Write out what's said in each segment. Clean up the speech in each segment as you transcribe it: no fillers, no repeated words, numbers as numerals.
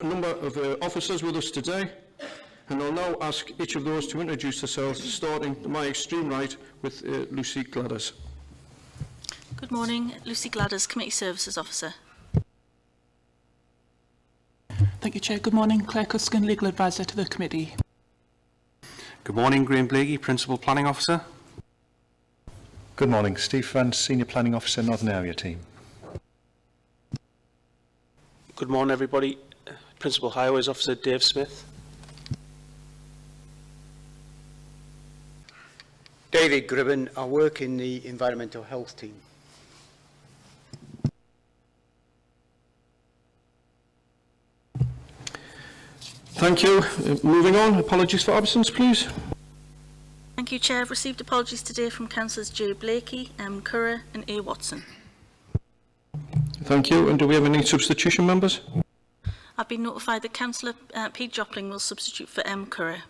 A number of officers with us today, and I'll now ask each of those to introduce themselves, starting to my extreme right with Lucy Gladders. Good morning, Lucy Gladders, Committee Services Officer. Thank you, Chair. Good morning, Claire Cuskin, Legal Advisor to the Committee. Good morning, Graham Blakey, Principal Planning Officer. Good morning, Steve Frantz, Senior Planning Officer, Northern Area Team. Good morning, everybody. Principal Highways Officer, Dave Smith. David Gribben, I work in the Environmental Health Team. Thank you. Moving on, apologies for absence, please. Thank you, Chair. I've received apologies today from Councillors J. Blakey, M. Curra and A. Watson. Thank you. And do we have any substitution members? I've been notified that Councillor P. Jopling will substitute for M. Curra.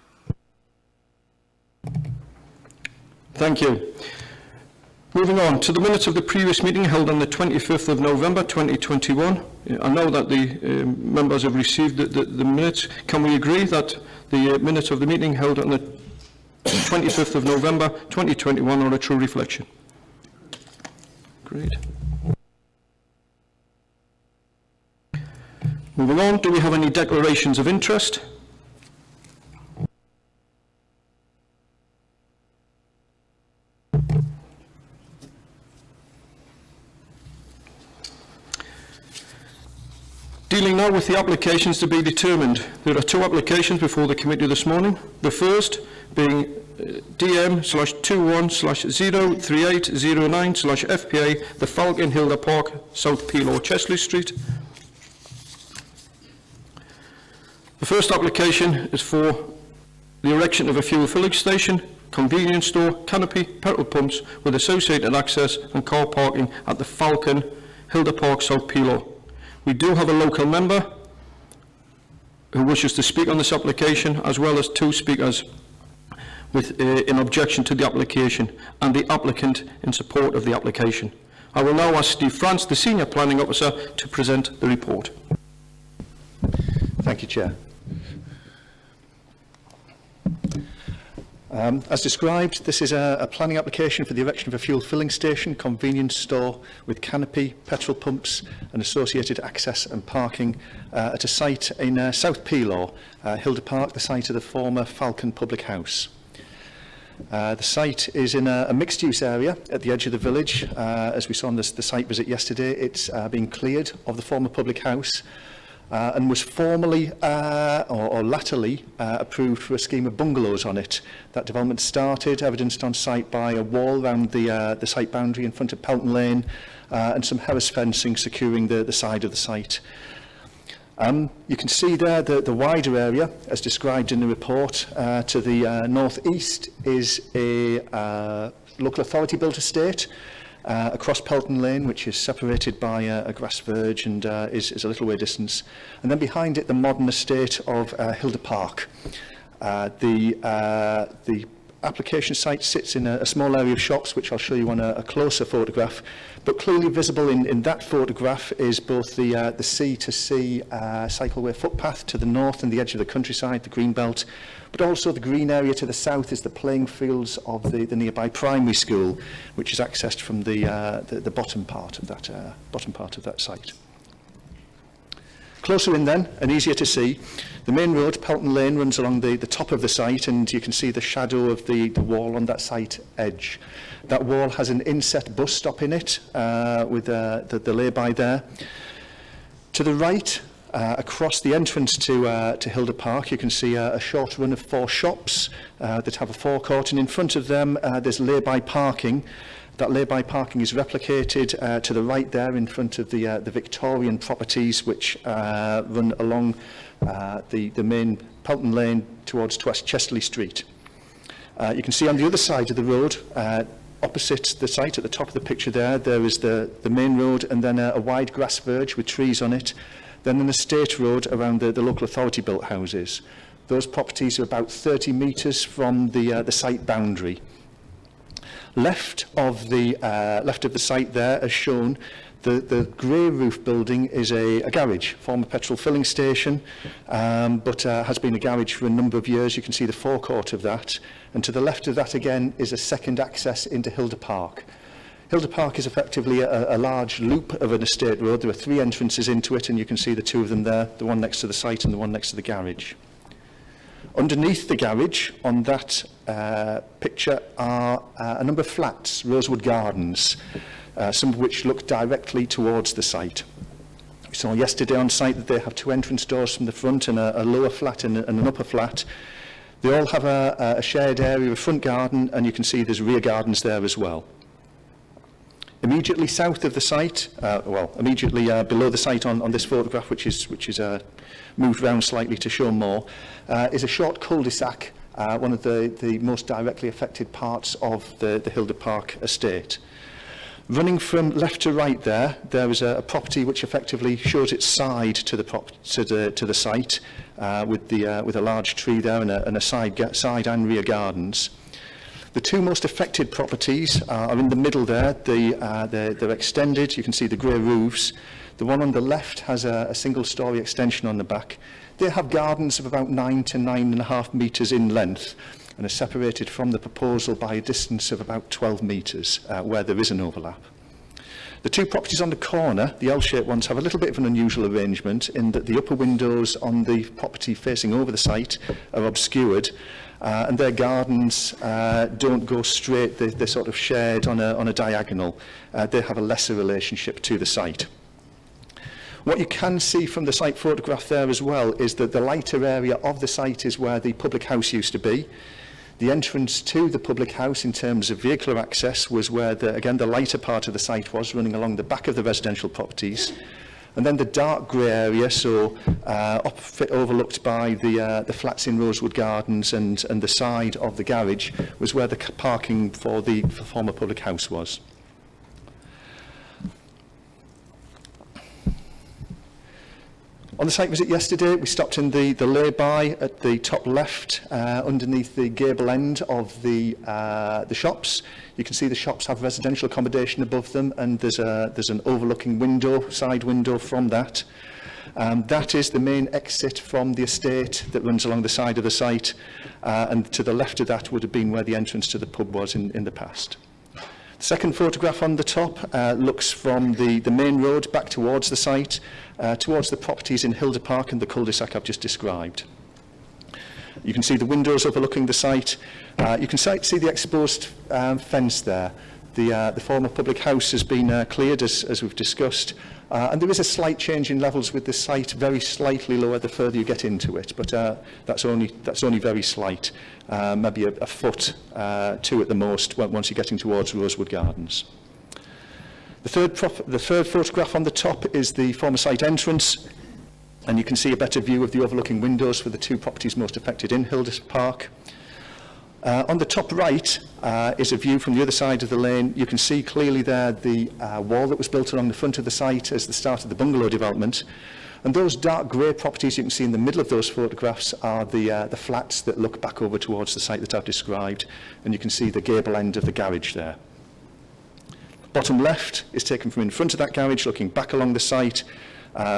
Thank you. Moving on to the minutes of the previous meeting held on the 25th of November 2021. I know that the members have received the minutes. Can we agree that the minutes of the meeting held on the 25th of November 2021 are a true reflection? Great. Moving on, do we have any declarations of interest? Dealing now with the applications to be determined. There are two applications before the committee this morning. The first being DM/21/03809/FPA, the Falcon Hilda Park, South Peelaw, Chesley Street. The first application is for the erection of a fuel filling station, convenience store, canopy, petrol pumps with associated access and car parking at the Falcon Hilda Park, South Peelaw. We do have a local member who wishes to speak on this application, as well as two speakers with in objection to the application and the applicant in support of the application. I will now ask Steve Frantz, the Senior Planning Officer, to present the report. Thank you, Chair. As described, this is a planning application for the erection of a fuel filling station, convenience store with canopy, petrol pumps and associated access and parking at a site in South Peelaw, Hilda Park, the site of the former Falcon Public House. The site is in a mixed-use area at the edge of the village. As we saw on the site visit yesterday, it's been cleared of the former public house and was formally or latterly approved for a scheme of bungalows on it. That development started, evidenced on site by a wall around the site boundary in front of Pelton Lane and some Harris fencing securing the side of the site. You can see there the wider area, as described in the report. To the north-east is a local authority built estate across Pelton Lane, which is separated by a grass verge and is a little way distance. And then behind it, the modern estate of Hilda Park. The application site sits in a small area of shops, which I'll show you on a closer photograph. But clearly visible in that photograph is both the sea-to-sea cycleway footpath to the north and the edge of the countryside, the green belt, but also the green area to the south is the playing fields of the nearby primary school, which is accessed from the bottom part of that site. Closer in then, and easier to see, the main road, Pelton Lane, runs along the top of the site, and you can see the shadow of the wall on that site edge. That wall has an inset bus stop in it, with the lay-by there. To the right, across the entrance to Hilda Park, you can see a short run of 4 shops that have a forecourt, and in front of them there's lay-by parking. That lay-by parking is replicated to the right there in front of the Victorian properties which run along the main Pelton Lane towards West Chesley Street. You can see on the other side of the road, opposite the site at the top of the picture there is the main road, and then a wide grass verge with trees on it. Then an estate road around the local authority built houses. Those properties are about 30 metres from the site boundary. Left of the site there, as shown, The grey roof building is a garage, former petrol filling station, but has been a garage for a number of years. You can see the forecourt of that. And to the left of that again is a second access into Hilda Park. Hilda Park is effectively a large loop of an estate road. There are 3 entrances into it, and you can see the 2 of them there, the one next to the site and the one next to the garage. Underneath the garage, on that picture, are a number of flats, Rosewood Gardens, some of which look directly towards the site. We saw yesterday on site that they have 2 entrance doors from the front and a lower flat and an upper flat. They all have a shared area, a front garden, and you can see there's rear gardens there as well. Immediately south of the site, immediately below the site on this photograph, which is moved around slightly to show more, is a short cul-de-sac, one of the most directly affected parts of the Hilda Park estate. Running from left to right there is a property which effectively shows its side to the site, with a large tree there and a side and rear gardens. The 2 most affected properties are in the middle there. They're extended. You can see the grey roofs. The one on the left has a single-storey extension on the back. They have gardens of about 9 to 9.5 metres in length and are separated from the proposal by a distance of about 12 metres where there is an overlap. The 2 properties on the corner, the L-shaped ones, have a little bit of an unusual arrangement in that the upper windows on the property facing over the site are obscured, and their gardens don't go straight, they're sort of shared on a diagonal. They have a lesser relationship to the site. What you can see from the site photograph there as well is that the lighter area of the site is where the public house used to be. The entrance to the public house in terms of vehicular access was where, the lighter part of the site was, running along the back of the residential properties. And then the dark grey area, so overlooked by the flats in Rosewood Gardens and the side of the garage, was where the parking for the former public house was. On the site visit yesterday, we stopped in the lay-by at the top left, underneath the gable end of the shops. You can see the shops have residential accommodation above them, and there's an overlooking window, side window from that. That is the main exit from the estate that runs along the side of the site, and to the left of that would have been where the entrance to the pub was in the past. The second photograph on the top looks from the main road back towards the site, towards the properties in Hilda Park and the cul-de-sac I've just described. You can see the windows overlooking the site. You can see the exposed fence there. The former public house has been cleared, as we've discussed, and there is a slight change in levels with the site, very slightly lower the further you get into it, but that's only very slight, maybe a foot, 2 at the most, once you're getting towards Rosewood Gardens. The third photograph on the top is the former site entrance, and you can see a better view of the overlooking windows for the 2 properties most affected in Hilda Park. On the top right is a view from the other side of the lane. You can see clearly there the wall that was built along the front of the site as the start of the bungalow development. And those dark grey properties you can see in the middle of those photographs are the flats that look back over towards the site that I've described. And you can see the gable end of the garage there. Bottom left is taken from in front of that garage, looking back along the site.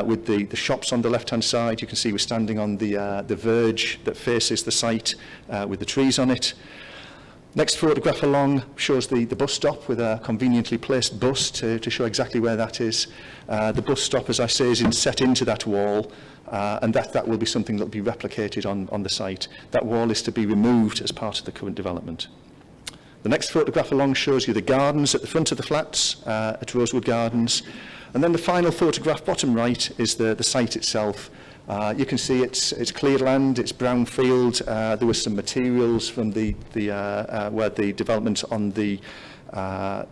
With the shops on the left-hand side, you can see we're standing on the verge that faces the site with the trees on it. Next photograph along shows the bus stop with a conveniently placed bus to show exactly where that is. The bus stop, as I say, is set into that wall, and that will be something that will be replicated on the site. That wall is to be removed as part of the current development. The next photograph along shows you the gardens at the front of the flats at Rosewood Gardens. And then the final photograph, bottom right, is the site itself. You can see it's cleared land, it's brownfield. There were some materials from where the development on the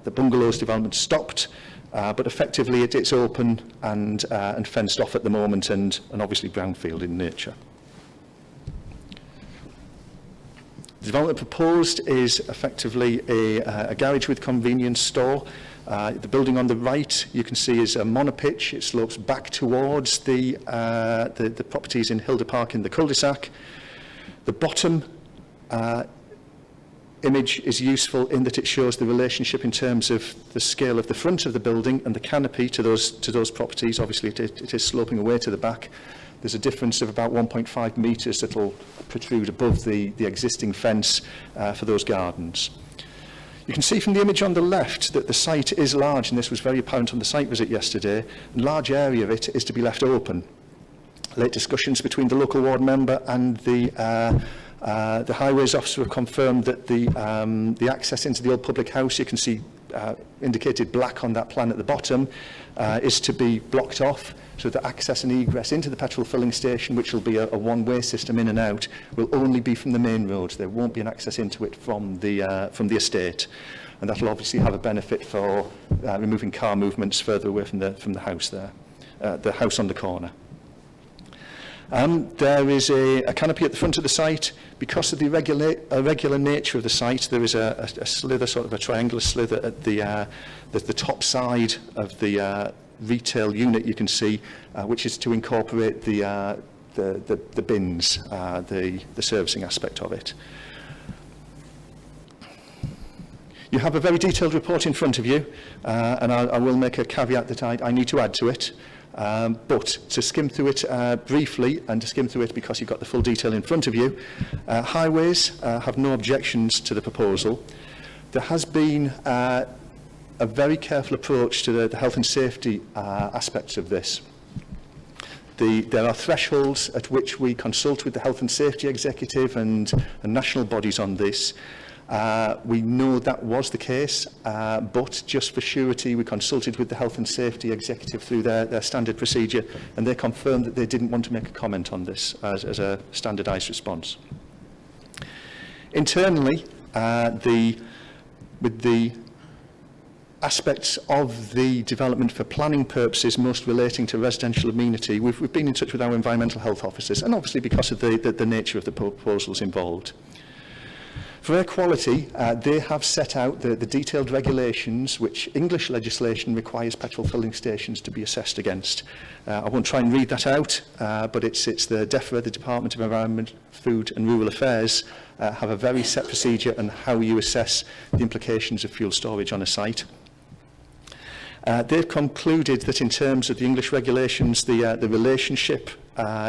bungalows development stopped, but effectively it's open and fenced off at the moment, and obviously brownfield in nature. The development proposed is effectively a garage with convenience store. The building on the right, you can see, is a monopitch. It slopes back towards the properties in Hilda Park in the cul-de-sac. The bottom image is useful in that it shows the relationship in terms of the scale of the front of the building and the canopy to those properties. Obviously, it is sloping away to the back. There's a difference of about 1.5 metres that will protrude above the existing fence for those gardens. You can see from the image on the left that the site is large, and this was very apparent on the site visit yesterday. A large area of it is to be left open. Late discussions between the local ward member and the highways officer have confirmed that the access into the old public house, you can see indicated black on that plan at the bottom, is to be blocked off, so that access and egress into the petrol filling station, which will be a one-way system in and out, will only be from the main road. There won't be an access into it from the estate, and that will obviously have a benefit for removing car movements further away from the house there, the house on the corner. There is a canopy at the front of the site. Because of the irregular nature of the site, there is a slither, sort of a triangular slither at the top side of the retail unit, you can see, which is to incorporate the bins, the servicing aspect of it. You have a very detailed report in front of you, and I will make a caveat that I need to add to it. But to skim through it briefly, and to skim through it because you've got the full detail in front of you, highways have no objections to the proposal. There has been a very careful approach to the health and safety aspects of this. There are thresholds at which we consult with the health and safety executive and national bodies on this. We know that was the case, but just for surety, we consulted with the health and safety executive through their standard procedure, and they confirmed that they didn't want to make a comment on this as a standardised response. Internally, with the aspects of the development for planning purposes most relating to residential amenity, we've been in touch with our environmental health officers, and obviously because of the nature of the proposals involved. For air quality, they have set out the detailed regulations which English legislation requires petrol filling stations to be assessed against. I won't try and read that out, but it's the DEFRA, the Department of Environment, Food and Rural Affairs, have a very set procedure on how you assess the implications of fuel storage on a site. They've concluded that in terms of the English regulations, the relationship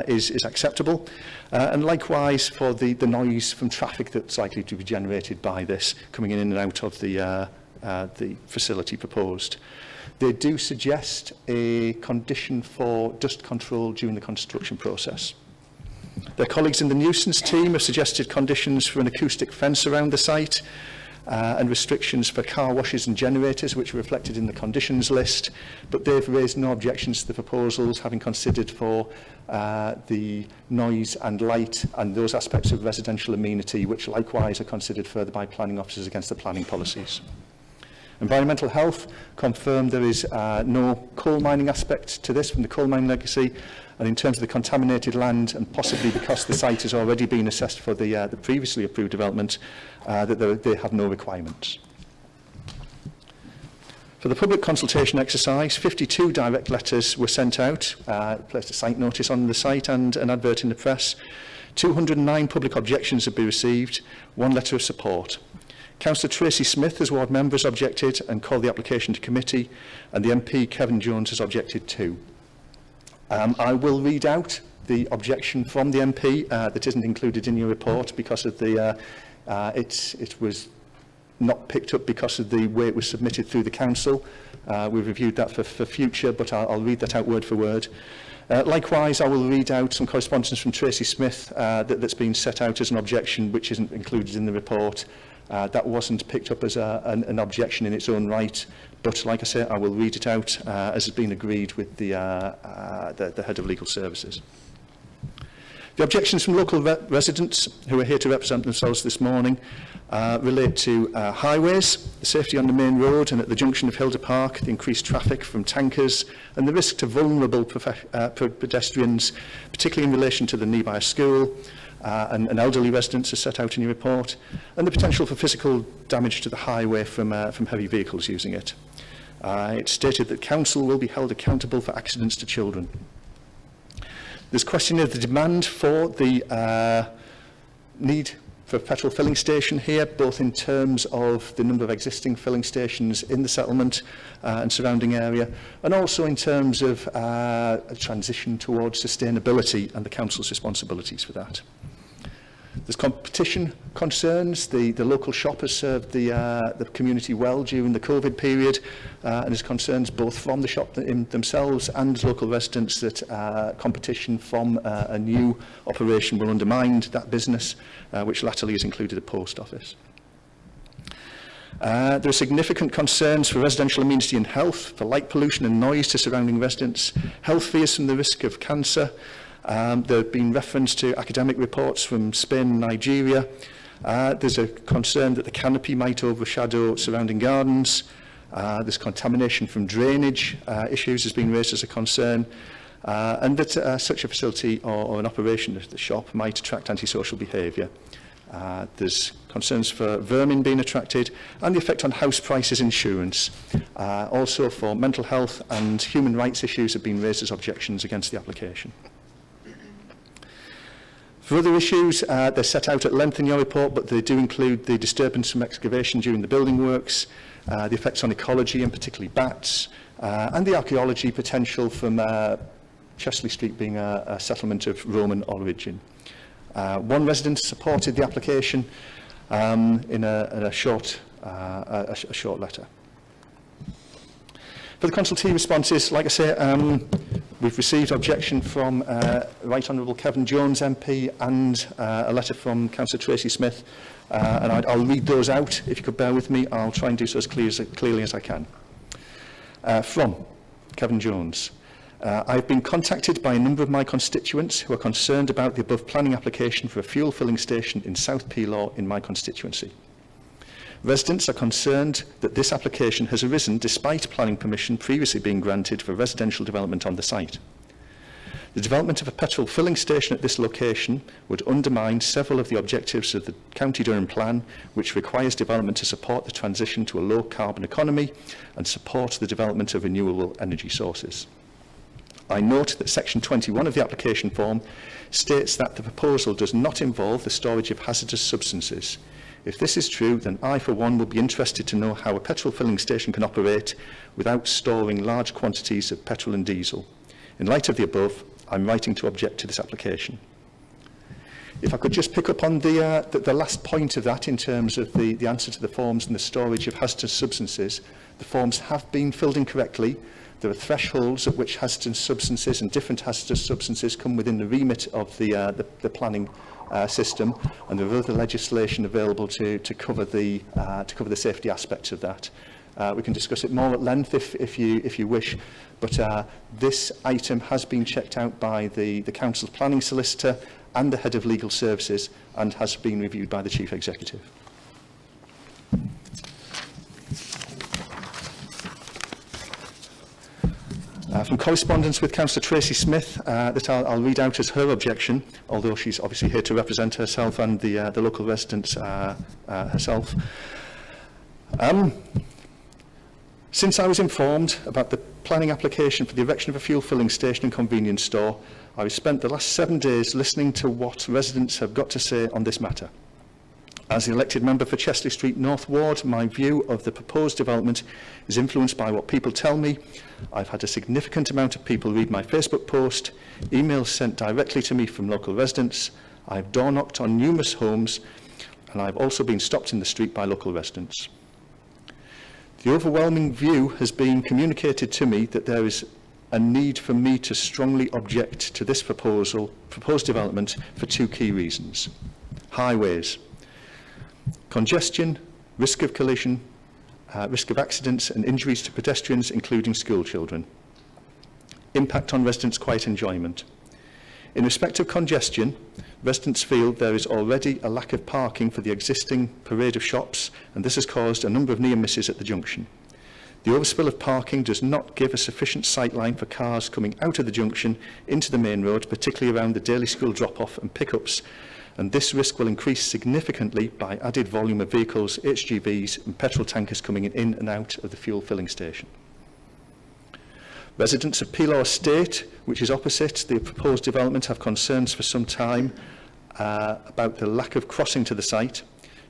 is acceptable, and likewise for the noise from traffic that's likely to be generated by this coming in and out of the facility proposed. They do suggest a condition for dust control during the construction process. Their colleagues in the nuisance team have suggested conditions for an acoustic fence around the site, and restrictions for car washes and generators, which are reflected in the conditions list, but they've raised no objections to the proposals, having considered for the noise and light and those aspects of residential amenity, which likewise are considered further by planning officers against the planning policies. Environmental health confirmed there is no coal mining aspect to this from the coal mining legacy, and in terms of the contaminated land, and possibly because the site has already been assessed for the previously approved development, that they have no requirements. For the public consultation exercise, 52 direct letters were sent out, placed a site notice on the site and an advert in the press. 209 public objections have been received, 1 letter of support. Councillor Tracy Smith, as ward member, has objected and called the application to committee, and the MP, Kevin Jones, has objected too. I will read out the objection from the MP that isn't included in your report because of the it was not picked up because of the way it was submitted through the council. We've reviewed that for future, but I'll read that out word for word. Likewise, I will read out some correspondence from Tracy Smith that's been set out as an objection which isn't included in the report. That wasn't picked up as an objection in its own right, but like I say, I will read it out as has been agreed with the Head of Legal Services. The objections from local residents who are here to represent themselves this morning relate to highways, the safety on the main road and at the junction of Hilda Park, the increased traffic from tankers and the risk to vulnerable pedestrians, particularly in relation to the nearby school, and elderly residents are set out in your report, and the potential for physical damage to the highway from heavy vehicles using it. It's stated that council will be held accountable for accidents to children. There's question of the demand for the need for a petrol filling station here, both in terms of the number of existing filling stations in the settlement and surrounding area, and also in terms of a transition towards sustainability and the council's responsibilities for that. There's competition concerns. The local shop has served the community well during the COVID period, and there's concerns both from the shop themselves and local residents that competition from a new operation will undermine that business, which latterly has included a post office. There are significant concerns for residential amenity and health, for light pollution and noise to surrounding residents, health fears from the risk of cancer. There have been reference to academic reports from Spain and Nigeria. There's a concern that the canopy might overshadow surrounding gardens. There's contamination from drainage issues has been raised as a concern, and that such a facility or an operation at the shop might attract antisocial behaviour. There's concerns for vermin being attracted and the effect on house prices insurance. Also for mental health and human rights issues have been raised as objections against the application. For other issues, they're set out at length in your report, but they do include the disturbance from excavation during the building works, the effects on ecology, and particularly bats, and the archaeology potential from Chesley Street being a settlement of Roman origin. One resident supported the application in a short letter. For the consultee responses, like I say, we've received objection from Right Honourable Kevin Jones MP and a letter from Councillor Tracy Smith, and I'll read those out. If you could bear with me, I'll try and do so as clearly as I can. From Kevin Jones. I've been contacted by a number of my constituents who are concerned about the above planning application for a fuel filling station in South Peelaw in my constituency. Residents are concerned that this application has arisen despite planning permission previously being granted for residential development on the site. The development of a petrol filling station at this location would undermine several of the objectives of the County Durham Plan, which requires development to support the transition to a low carbon economy and support the development of renewable energy sources. I note that section 21 of the application form states that the proposal does not involve the storage of hazardous substances. If this is true, then I, for one, will be interested to know how a petrol filling station can operate without storing large quantities of petrol and diesel. In light of the above, I'm writing to object to this application. If I could just pick up on the last point of that in terms of the answer to the forms and the storage of hazardous substances, the forms have been filled in correctly. There are thresholds at which hazardous substances and different hazardous substances come within the remit of the planning system, and there are other legislation available to cover the safety aspects of that. We can discuss it more at length if you wish, but this item has been checked out by the Council's planning solicitor and the head of legal services, and has been reviewed by the Chief Executive. From correspondence with Councillor Tracy Smith, that I'll read out as her objection, although she's obviously here to represent herself and the local residents herself. Since I was informed about the planning application for the erection of a fuel filling station and convenience store, I've spent the last 7 days listening to what residents have got to say on this matter. As the elected member for Chesley Street North Ward, my view of the proposed development is influenced by what people tell me. I've had a significant amount of people read my Facebook post, emails sent directly to me from local residents. I've door knocked on numerous homes, and I've also been stopped in the street by local residents. The overwhelming view has been communicated to me that there is a need for me to strongly object to this proposed development for 2 key reasons. Highways. Congestion, risk of collision, risk of accidents and injuries to pedestrians, including school children. Impact on residents' quiet enjoyment. In respect of congestion, residents feel there is already a lack of parking for the existing parade of shops, and this has caused a number of near misses at the junction. The overspill of parking does not give a sufficient sightline for cars coming out of the junction into the main road, particularly around the daily school drop-off and pickups, and this risk will increase significantly by added volume of vehicles, HGVs and petrol tankers coming in and out of the fuel filling station. Residents of Peelaw Estate, which is opposite the proposed development, have concerns for some time about the lack of crossing to the site.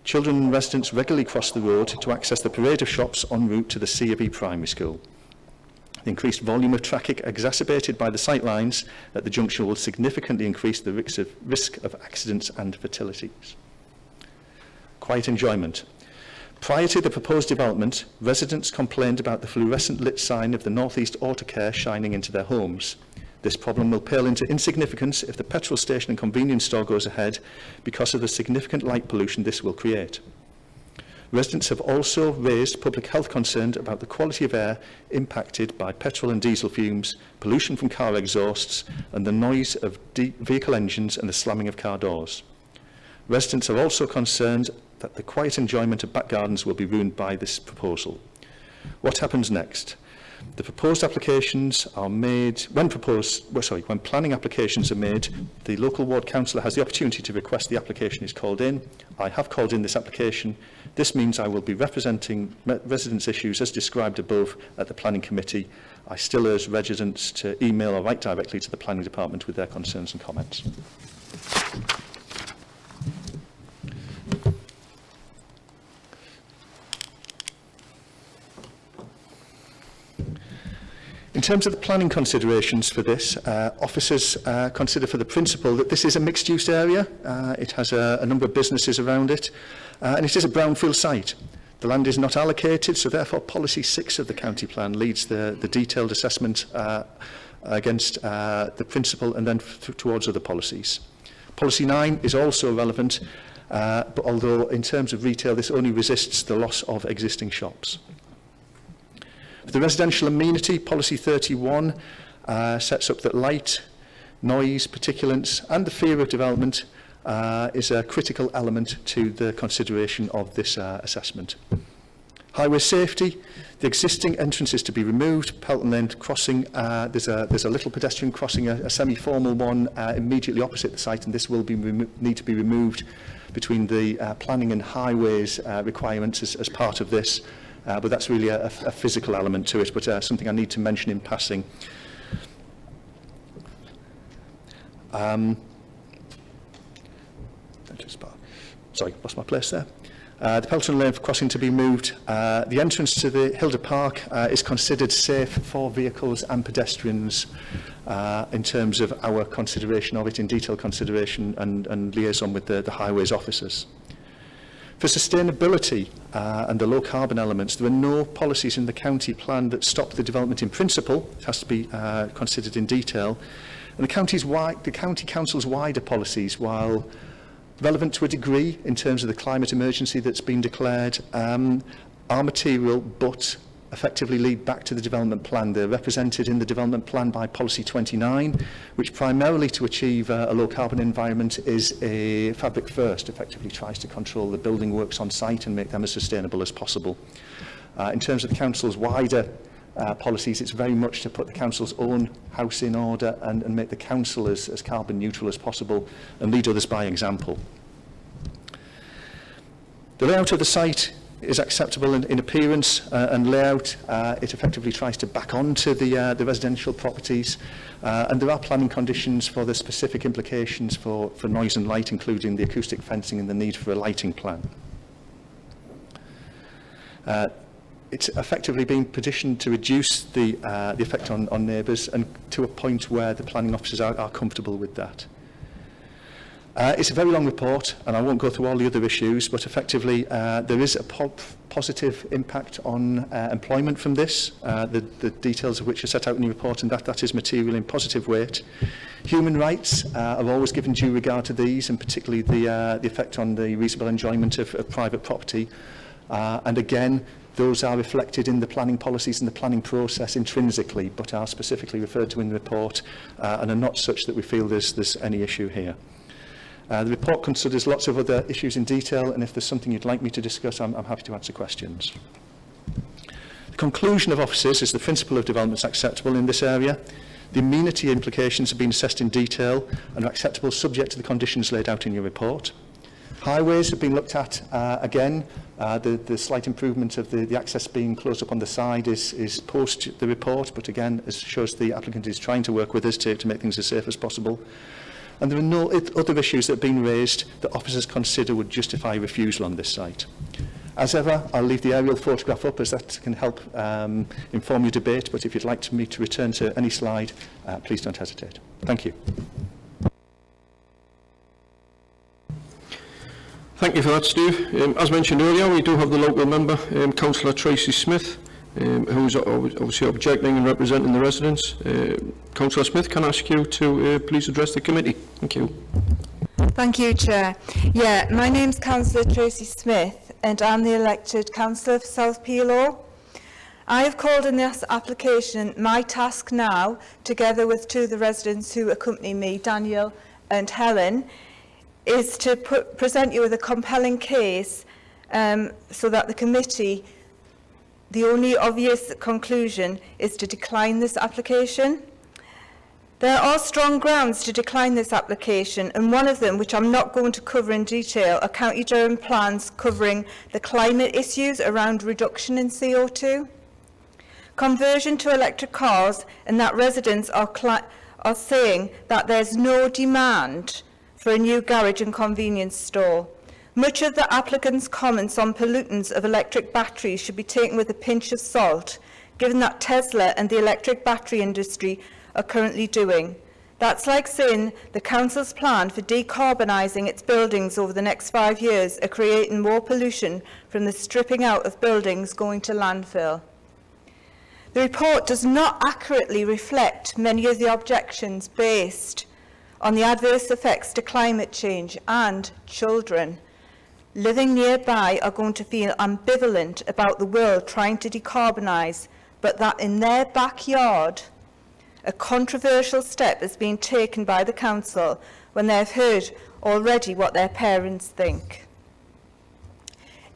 Children and residents regularly cross the road to access the parade of shops en route to the C of E primary school. The increased volume of traffic exacerbated by the sight lines at the junction will significantly increase the risk of accidents and fatalities. Quiet enjoyment. Prior to the proposed development, residents complained about the fluorescent lit sign of the North East Autocare shining into their homes. This problem will pale into insignificance if the petrol station and convenience store goes ahead because of the significant light pollution this will create. Residents have also raised public health concerns about the quality of air impacted by petrol and diesel fumes, pollution from car exhausts, and the noise of vehicle engines and the slamming of car doors. Residents are also concerned that the quiet enjoyment of back gardens will be ruined by this proposal. What happens next? The proposed applications are made, when planning applications are made, the local ward councillor has the opportunity to request the application is called in. I have called in this application. This means I will be representing residents' issues as described above at the planning committee. I still urge residents to email or write directly to the planning department with their concerns and comments. In terms of the planning considerations for this, officers consider for the principle that this is a mixed-use area. It has a number of businesses around it, and it is a brownfield site. The land is not allocated, so therefore policy 6 of the county plan leads the detailed assessment against the principle and then towards other policies. Policy 9 is also relevant, but although in terms of retail this only resists the loss of existing shops. For the residential amenity, policy 31 sets up that light, noise, particulates and the fear of development is a critical element to the consideration of this assessment. Highway safety, the existing entrance is to be removed. Pelton Lane crossing, there's a little pedestrian crossing, a semi-formal one immediately opposite the site, and this will be need to be removed between the planning and highways requirements as part of this. But that's really a physical element to it, but something I need to mention in passing. Sorry, lost my place there. The Pelton Lane crossing to be moved. The entrance to the Hilda Park is considered safe for vehicles and pedestrians in terms of our consideration of it, in detailed consideration and liaison with the highways officers. For sustainability and the low carbon elements, there are no policies in the county plan that stop the development in principle. It has to be considered in detail. And the county council's wider policies, while relevant to a degree in terms of the climate emergency that's been declared, are material but effectively lead back to the development plan. They're represented in the development plan by policy 29, which primarily to achieve a low carbon environment is a fabric first, effectively tries to control the building works on site and make them as sustainable as possible. In terms of the council's wider policies, it's very much to put the council's own house in order and make the council as carbon neutral as possible and lead others by example. The layout of the site is acceptable in appearance and layout. It effectively tries to back onto the residential properties, and there are planning conditions for the specific implications for noise and light, including the acoustic fencing and the need for a lighting plan. It's effectively being petitioned to reduce the effect on neighbours, and to a point where the planning officers are comfortable with that. It's a very long report, and I won't go through all the other issues, but effectively there is a positive impact on employment from this, the details of which are set out in the report, and that is material in positive weight. Human rights are always given due regard to these, and particularly the effect on the reasonable enjoyment of private property. And again, those are reflected in the planning policies and the planning process intrinsically, but are specifically referred to in the report and are not such that we feel there's any issue here. The report considers lots of other issues in detail, and if there's something you'd like me to discuss, I'm happy to answer questions. The conclusion of officers is the principle of development is acceptable in this area. The amenity implications have been assessed in detail and are acceptable subject to the conditions laid out in your report. Highways have been looked at again. The slight improvement of the access being closed up on the side is post the report, but again, it shows the applicant is trying to work with us to make things as safe as possible. and there are no other issues that have been raised that officers consider would justify refusal on this site. As ever, I'll leave the aerial photograph up as that can help inform your debate, but if you'd like me to return to any slide, please don't hesitate. Thank you. Thank you for that, Steve. As mentioned earlier, we do have the local member, Councillor Tracy Smith, who's obviously objecting and representing the residents. Councillor Smith, can I ask you to please address the committee? Thank you. Thank you, Chair. Yeah, my name's Councillor Tracy Smith and I'm the elected councillor for South Peelaw. I have called in this application. My task now, together with two of the residents who accompany me, Daniel and Helen, is to present you with a compelling case so that the committee, the only obvious conclusion is to decline this application. There are strong grounds to decline this application, and one of them, which I'm not going to cover in detail, are County Durham plans covering the climate issues around reduction in CO2, conversion to electric cars, and that residents are saying that there's no demand for a new garage and convenience store. Much of the applicant's comments on pollutants of electric batteries should be taken with a pinch of salt, given that Tesla and the electric battery industry are currently doing. That's like saying the council's plan for decarbonising its buildings over the next 5 years are creating more pollution from the stripping out of buildings going to landfill. The report does not accurately reflect many of the objections based on the adverse effects to climate change, and children living nearby are going to feel ambivalent about the world trying to decarbonise, but that in their backyard a controversial step is being taken by the council when they have heard already what their parents think.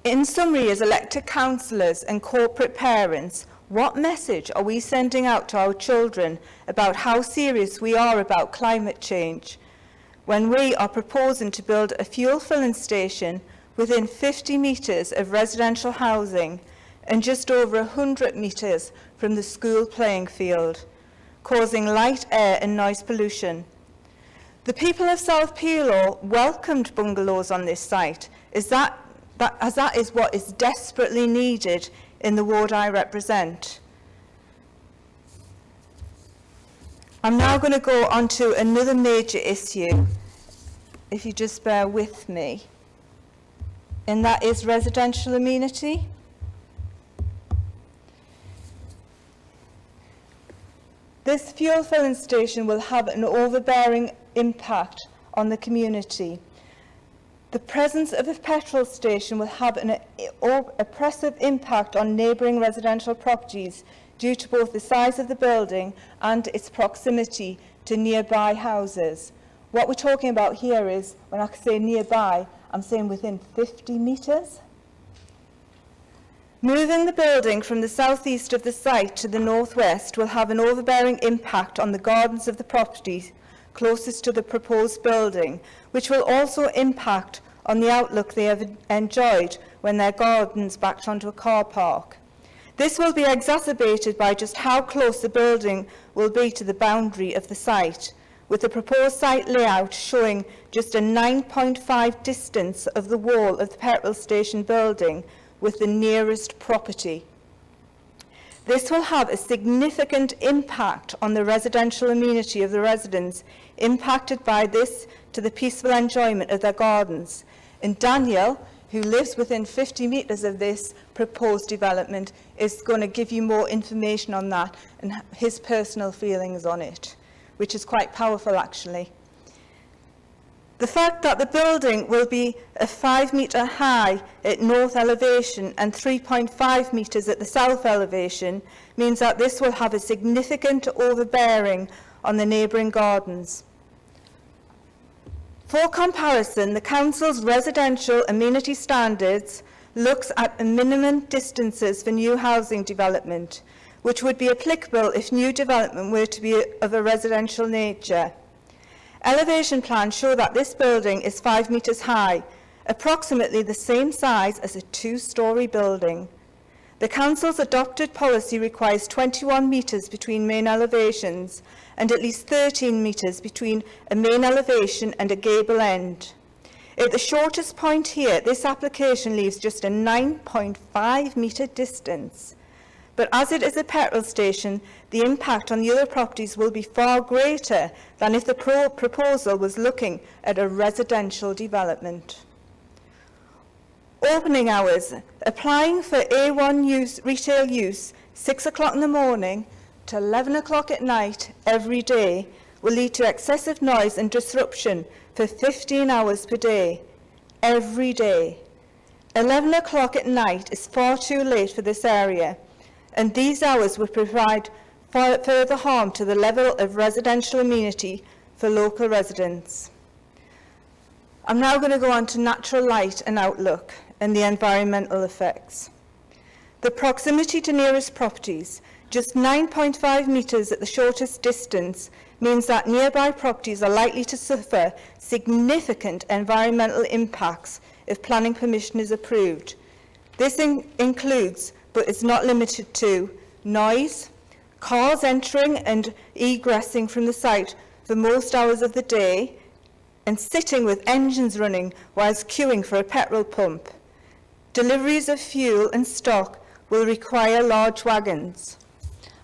In summary, as elected councillors and corporate parents, what message are we sending out to our children about how serious we are about climate change when we are proposing to build a fuel filling station within 50 metres of residential housing and just over 100 metres from the school playing field, causing light, air and noise pollution? The people of South Peelaw welcomed bungalows on this site, as that is what is desperately needed in the ward I represent. I'm now going to go on to another major issue, if you just bear with me, and that is residential amenity. This fuel filling station will have an overbearing impact on the community. The presence of a petrol station will have an oppressive impact on neighbouring residential properties due to both the size of the building and its proximity to nearby houses. What we're talking about here is, when I say nearby, I'm saying within 50 metres. Moving the building from the southeast of the site to the northwest will have an overbearing impact on the gardens of the property closest to the proposed building, which will also impact on the outlook they have enjoyed when their gardens backed onto a car park. This will be exacerbated by just how close the building will be to the boundary of the site, with the proposed site layout showing just a 9.5 distance of the wall of the petrol station building with the nearest property. This will have a significant impact on the residential amenity of the residents impacted by this to the peaceful enjoyment of their gardens. And Daniel, who lives within 50 metres of this proposed development, is going to give you more information on that and his personal feelings on it, which is quite powerful actually. The fact that the building will be a 5 metre high at north elevation and 3.5 metres at the south elevation means that this will have a significant overbearing on the neighbouring gardens. For comparison, the Council's residential amenity standards looks at the minimum distances for new housing development, which would be applicable if new development were to be of a residential nature. Elevation plans show that this building is 5 metres high, approximately the same size as a 2-storey building. The Council's adopted policy requires 21 metres between main elevations and at least 13 metres between a main elevation and a gable end. At the shortest point here, this application leaves just a 9.5 metre distance. But as it is a petrol station, the impact on the other properties will be far greater than if the proposal was looking at a residential development. Opening hours. Applying for A1 use, retail use, 6 o'clock in the morning to 11 o'clock at night every day will lead to excessive noise and disruption for 15 hours per day, every day. 11 o'clock at night is far too late for this area, and these hours would provide further harm to the level of residential amenity for local residents. I'm now going to go on to natural light and outlook and the environmental effects. The proximity to nearest properties, just 9.5 metres at the shortest distance, means that nearby properties are likely to suffer significant environmental impacts if planning permission is approved. This includes, but is not limited to, noise, cars entering and egressing from the site for most hours of the day, and sitting with engines running whilst queuing for a petrol pump. Deliveries of fuel and stock will require large wagons.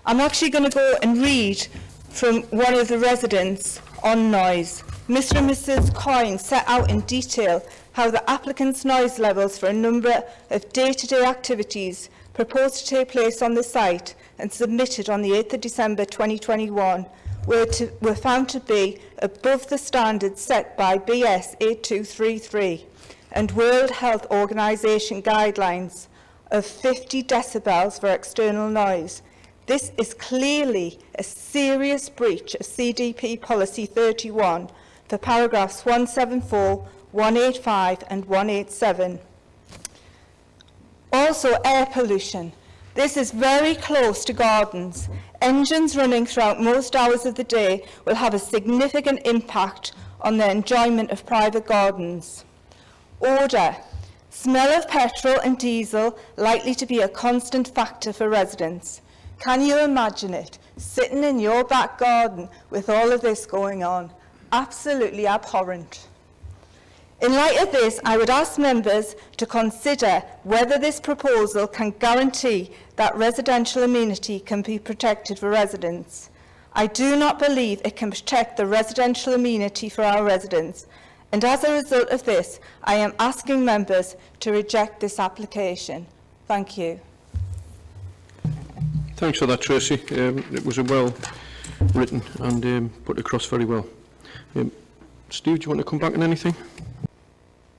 I'm actually going to go and read from one of the residents on noise. Mr and Mrs Coyne set out in detail how the applicant's noise levels for a number of day-to-day activities proposed to take place on the site and submitted on the 8th of December 2021 were found to be above the standards set by BS 8233 and World Health Organization guidelines of 50 decibels for external noise. This is clearly a serious breach of CDP Policy 31 for paragraphs 174, 185 and 187. Also, air pollution. This is very close to gardens. Engines running throughout most hours of the day will have a significant impact on the enjoyment of private gardens. Odour. Smell of petrol and diesel likely to be a constant factor for residents. Can you imagine it? Sitting in your back garden with all of this going on. Absolutely abhorrent. In light of this, I would ask members to consider whether this proposal can guarantee that residential amenity can be protected for residents. I do not believe it can protect the residential amenity for our residents, and as a result of this, I am asking members to reject this application. Thank you. Thanks for that, Tracy. It was a well written and put across very well. Steve, do you want to come back on anything?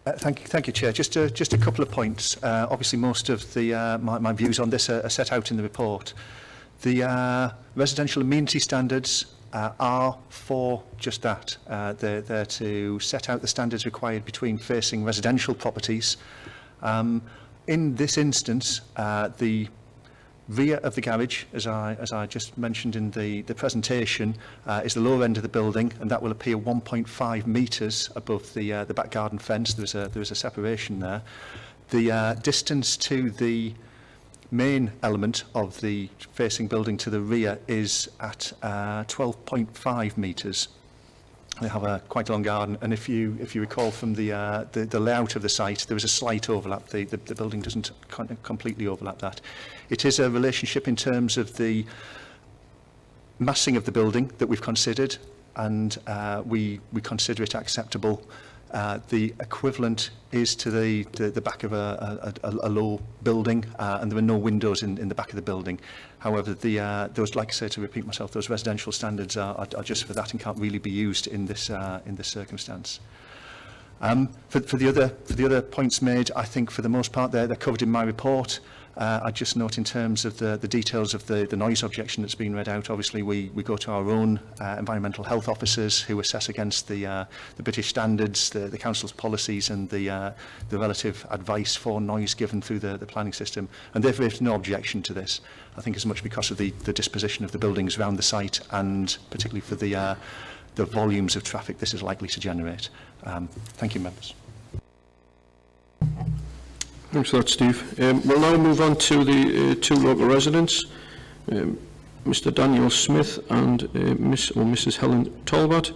Thank you, Chair. Just a couple of points. Obviously, most of the my views on this are set out in the report. The residential amenity standards are for just that. They're there to set out the standards required between facing residential properties. In this instance, the rear of the garage, as I just mentioned in the presentation, is the lower end of the building, and that will appear 1.5 metres above the back garden fence. There is a separation there. The distance to the main element of the facing building to the rear is at 12.5 metres. They have quite a long garden, and if you recall from the layout of the site, there is a slight overlap. The building doesn't completely overlap that. It is a relationship in terms of the massing of the building that we've considered, and we consider it acceptable. The equivalent is to the back of a low building, and there are no windows in the back of the building. However, those, like I say, to repeat myself, those residential standards are just for that and can't really be used in this circumstance. For the other points made, I think for the most part they're covered in my report. I just note in terms of the details of the noise objection that's been read out, obviously we go to our own environmental health officers who assess against the British standards, the Council's policies and the relative advice for noise given through the planning system, and they've raised no objection to this. I think as much because of the disposition of the buildings around the site and particularly for the volumes of traffic this is likely to generate. Thank you, members. Thanks for that, Steve. We'll now move on to the two local residents. Mr Daniel Smith and Miss or Mrs Helen Talbot.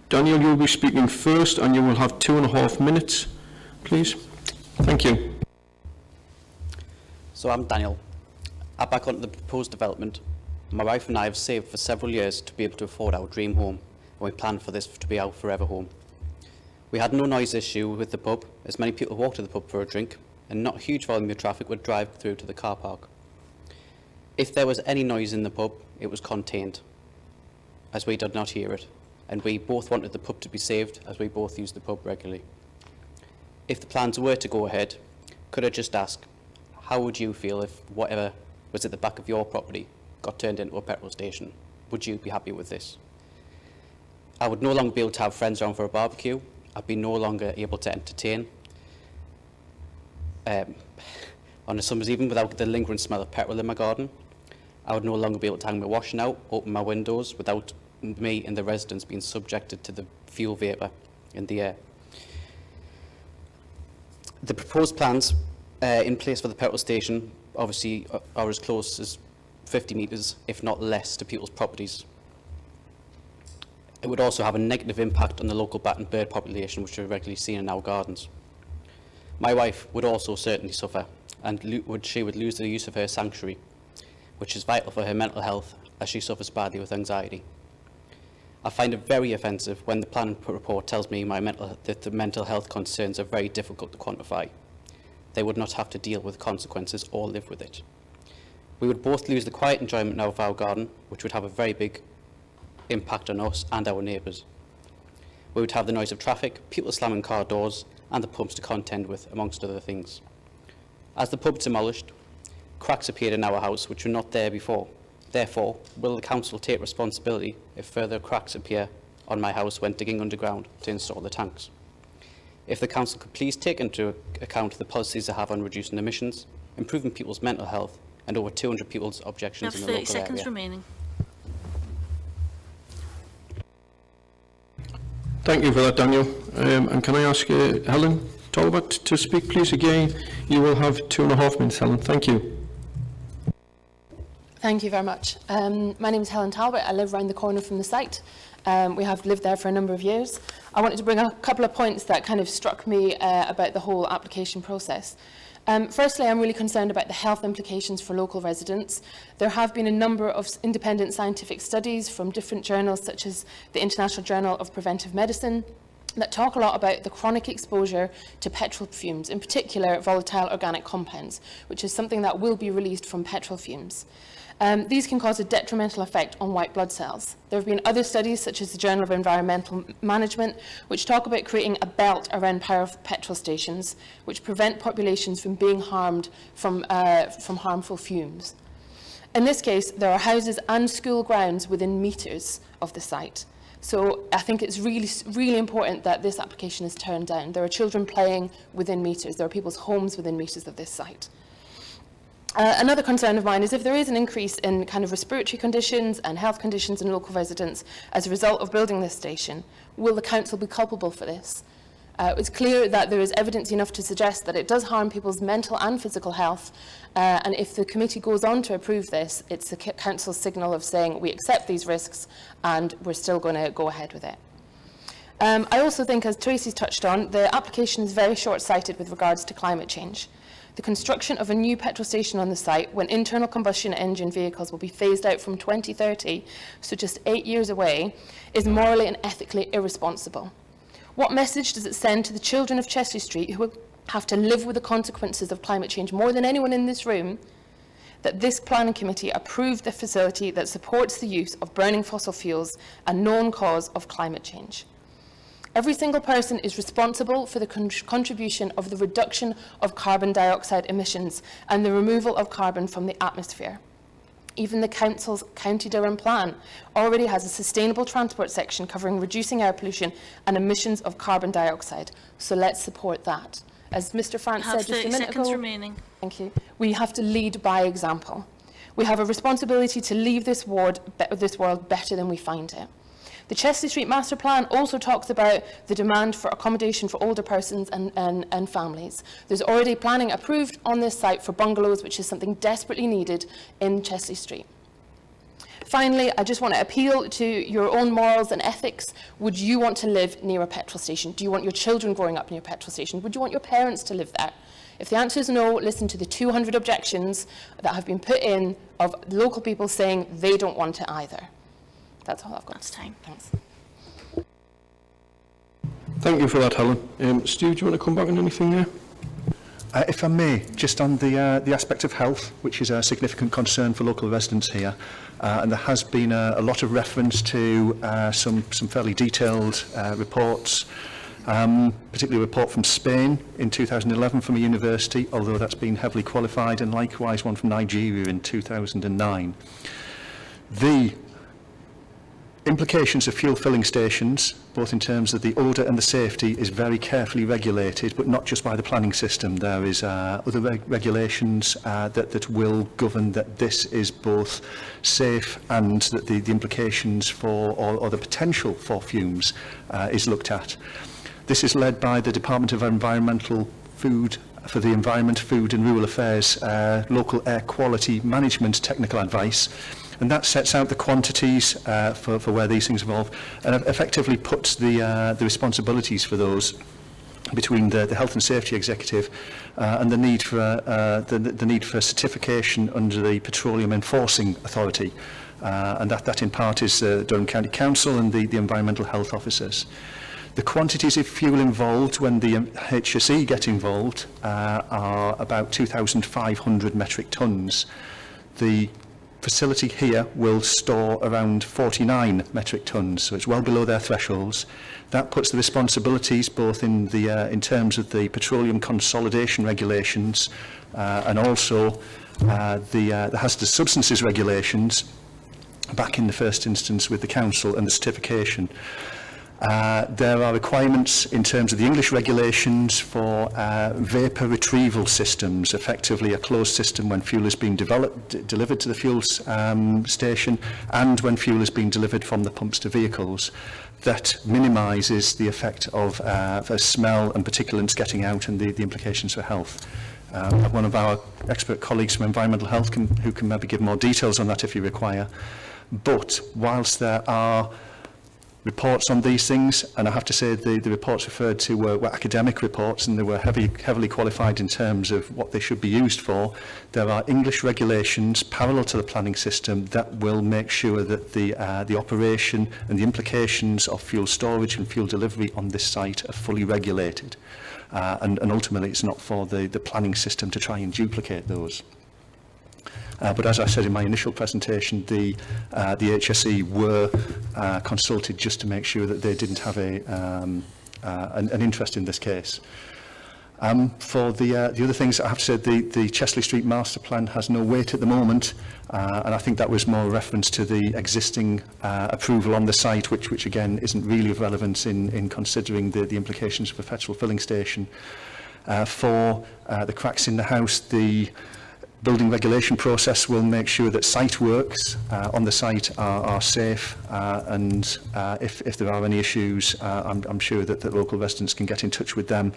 Daniel, you'll be speaking first and you will have 2.5 minutes, please. Thank you. So I'm Daniel. I back onto the proposed development. My wife and I have saved for several years to be able to afford our dream home, and we planned for this to be our forever home. We had no noise issue with the pub, as many people walk to the pub for a drink, and not a huge volume of traffic would drive through to the car park. If there was any noise in the pub, it was contained, as we did not hear it, and we both wanted the pub to be saved, as we both use the pub regularly. If the plans were to go ahead, could I just ask, how would you feel if whatever was at the back of your property got turned into a petrol station? Would you be happy with this? I would no longer be able to have friends around for a barbecue. I'd be no longer able to entertain on a summer's evening without the lingering smell of petrol in my garden. I would no longer be able to hang my washing out, open my windows without me and the residents being subjected to the fuel vapour in the air. The proposed plans in place for the petrol station obviously are as close as 50 metres, if not less, to people's properties. It would also have a negative impact on the local bat and bird population, which are regularly seen in our gardens. My wife would also certainly suffer, and she would lose the use of her sanctuary, which is vital for her mental health, as she suffers badly with anxiety. I find it very offensive when the planning report tells me that the mental health concerns are very difficult to quantify. They would not have to deal with consequences or live with it. We would both lose the quiet enjoyment now of our garden, which would have a very big impact on us and our neighbours. We would have the noise of traffic, people slamming car doors, and the pubs to contend with, amongst other things. As the pub demolished, cracks appeared in our house which were not there before. Therefore, will the council take responsibility if further cracks appear on my house when digging underground to install the tanks? If the council could please take into account the policies they have on reducing emissions, improving people's mental health, and over 200 people's You objections have in the 30 local seconds area. remaining. Thank you for that, Daniel. And can I ask Helen Talbot to speak, please? Again, you will have 2.5 minutes, Helen. Thank you. Thank you very much. My name is Helen Talbot. I live round the corner from the site. We have lived there for a number of years. I wanted to bring a couple of points that kind of struck me about the whole application process. Firstly, I'm really concerned about the health implications for local residents. There have been a number of independent scientific studies from different journals, such as the International Journal of Preventive Medicine, that talk a lot about the chronic exposure to petrol fumes, in particular volatile organic compounds, which is something that will be released from petrol fumes. These can cause a detrimental effect on white blood cells. There have been other studies, such as the Journal of Environmental Management, which talk about creating a belt around petrol stations, which prevent populations from being harmed from harmful fumes. In this case, there are houses and school grounds within metres of the site. So I think it's really important that this application is turned down. There are children playing within metres. There are people's homes within metres of this site. Another concern of mine is if there is an increase in kind of respiratory conditions and health conditions in local residents as a result of building this station, will the council be culpable for this? It's clear that there is evidence enough to suggest that it does harm people's mental and physical health, and if the committee goes on to approve this, it's the council's signal of saying we accept these risks and we're still going to go ahead with it. I also think, as Tracy's touched on, the application is very short-sighted with regards to climate change. The construction of a new petrol station on the site, when internal combustion engine vehicles will be phased out from 2030, so just 8 years away, is morally and ethically irresponsible. What message does it send to the children of Chester Street who will have to live with the consequences of climate change more than anyone in this room, that this planning committee approved the facility that supports the use of burning fossil fuels, a known cause of climate change? Every single person is responsible for the contribution of the reduction of carbon dioxide emissions and the removal of carbon from the atmosphere. Even the council's County Durham plan already has a sustainable transport section covering reducing air pollution and emissions of carbon dioxide. So let's support that. As Mr. France said just a minute ago, remaining. Thank you. We have to lead by example. We have a responsibility to leave this world better than we find it. The Chesley Street Master Plan also talks about the demand for accommodation for older persons and families. There's already planning approved on this site for bungalows, which is something desperately needed in Chesley Street. Finally, I just want to appeal to your own morals and ethics. Would you want to live near a petrol station? Do you want your children growing up near a petrol station? Would you want your parents to live there? If the answer is no, listen to the 200 objections that have been put in of local people saying they don't want it either. That's all I've got. That's time. Thanks. Thank you for that, Helen. Stu, do you want to come back on anything there? If I may, just on the aspect of health, which is a significant concern for local residents here, and there has been a lot of reference to some fairly detailed reports, particularly a report from Spain in 2011 from a university, although that's been heavily qualified, and likewise one from Nigeria in 2009. The implications of fuel filling stations, both in terms of the odour and the safety, is very carefully regulated, but not just by the planning system. There is other regulations that will govern that this is both safe and that the implications for or the potential for fumes is looked at. This is led by the Department of Environmental Food for the Environment, Food and Rural Affairs Local Air Quality Management Technical Advice. And that sets out the quantities for where these things evolve, and effectively puts the responsibilities for those between the Health and Safety Executive and the need for the need for certification under the Petroleum Enforcing Authority, and that in part is Durham County Council and the Environmental Health Officers. The quantities of fuel involved when the HSE get involved are about 2,500 metric tonnes. The facility here will store around 49 metric tonnes, so it's well below their thresholds. That puts the responsibilities both in terms of the petroleum consolidation regulations and also the hazardous substances regulations back in the first instance with the council and the certification. There are requirements in terms of the English regulations for vapour retrieval systems, effectively a closed system when fuel is being delivered to the fuel station and when fuel is being delivered from the pumps to vehicles. That minimises the effect of smell and particulates getting out and the implications for health. One of our expert colleagues from Environmental Health who can maybe give more details on that if you require. But whilst there are reports on these things, and I have to say the reports referred to were academic reports and they were heavily qualified in terms of what they should be used for. There are English regulations parallel to the planning system that will make sure that the operation and the implications of fuel storage and fuel delivery on this site are fully regulated. And ultimately it's not for the planning system to try and duplicate those. But as I said in my initial presentation, the HSE were consulted just to make sure that they didn't have an interest in this case. For the other things, I have to say the Chesley Street Master Plan has no weight at the moment, and I think that was more a reference to the existing approval on the site, which again isn't really of relevance in considering the implications of a petrol filling station. For the cracks in the house, the building regulation process will make sure that site works on the site are safe, and if there are any issues, I'm sure that the local residents can get in touch with them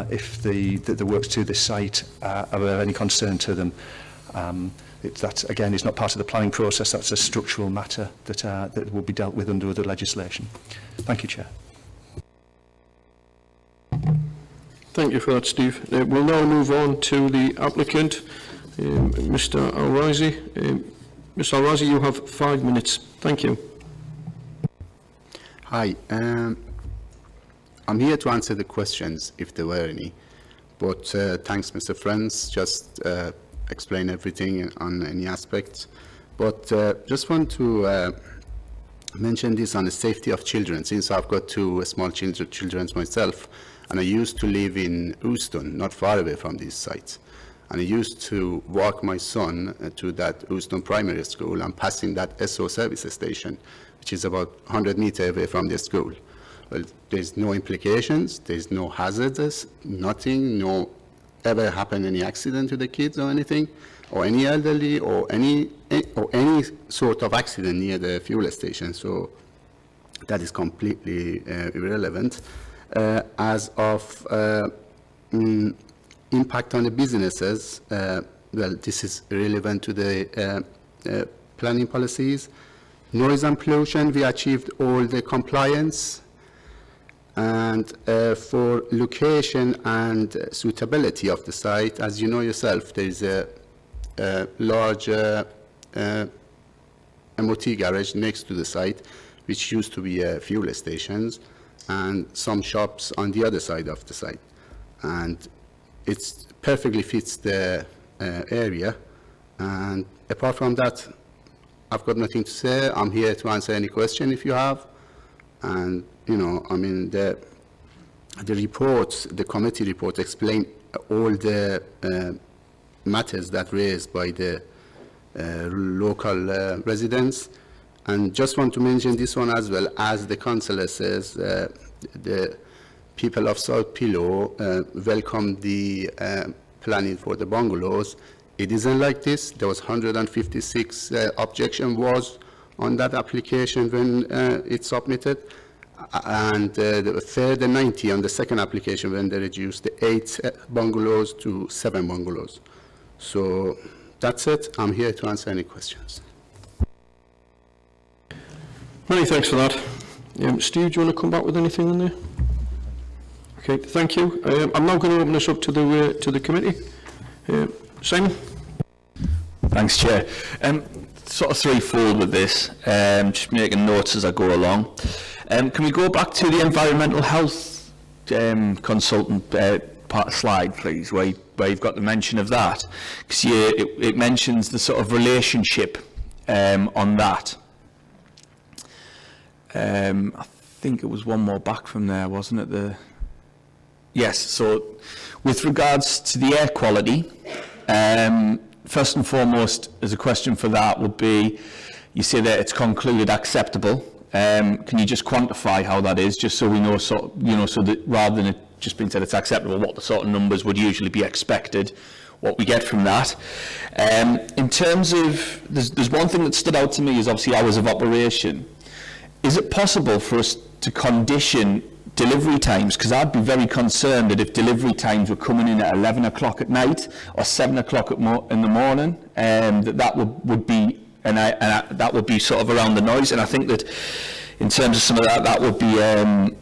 if the works to this site are of any concern to them. That again is not part of the planning process. That's a structural matter that will be dealt with under other legislation. Thank you, Chair. Thank you for that, Steve. We'll now move on to the applicant, Mr. Al-Razi. Mr. Al-Razi, you have 5 minutes. Thank you. Hi. I'm here to answer the questions, if there were any. But thanks, Mr. Friends. Just explain everything on any aspect. But just want to mention this on the safety of children, since I've got 2 small children myself. And I used to live in Houston, not far away from these sites. And I used to walk my son to that Houston primary school and passing that SO service station, which is about 100 meters away from the school. Well, there's no implications, there's no hazards, nothing, no ever happened any accident to the kids or anything, or any elderly or any sort of accident near the fuel station. So that is completely irrelevant. As of impact on the businesses, well, this is relevant to the planning policies. Noise and pollution, we achieved all the compliance. And for location and suitability of the site, as you know yourself, there is a large MOT garage next to the site, which used to be fuel stations, and some shops on the other side of the site. And it perfectly fits the area. And apart from that, I've got nothing to say. I'm here to answer any question if you have. And, you know, I mean, the reports, the committee report explain all the matters that raised by the local residents. And just want to mention this one as well. As the councillor says, the people of South Pillow welcome the planning for the bungalows. It isn't like this. There was 156 objection was on that application when it's submitted, and the further 90 on the second application when they reduced the 8 bungalows to 7 bungalows. So that's it. I'm here to answer any questions. Many thanks for that. Steve, do you want to come back with anything on there? Okay, thank you. I'm now going to open this up to the committee. Simon? Thanks, Chair. Sort of threefold with this, just making notes as I go along. Can we go back to the environmental health consultant part slide, please, where you've got the mention of that? Because it mentions the sort of relationship on that. I think it was one more back from there, wasn't it? Yes, so with regards to the air quality, first and foremost, as a question for that would be, you say that it's concluded acceptable. Can you just quantify how that is, just so we know, so that rather than it just being said it's acceptable, what the sort of numbers would usually be expected, what we get from that. In terms of, there's one thing that stood out to me is obviously hours of operation. Is it possible for us to condition delivery times? Because I'd be very concerned that if delivery times were coming in at 11 o'clock at night or 7 o'clock in the morning, that would be that would be sort of around the noise. And I think that in terms of some of that would be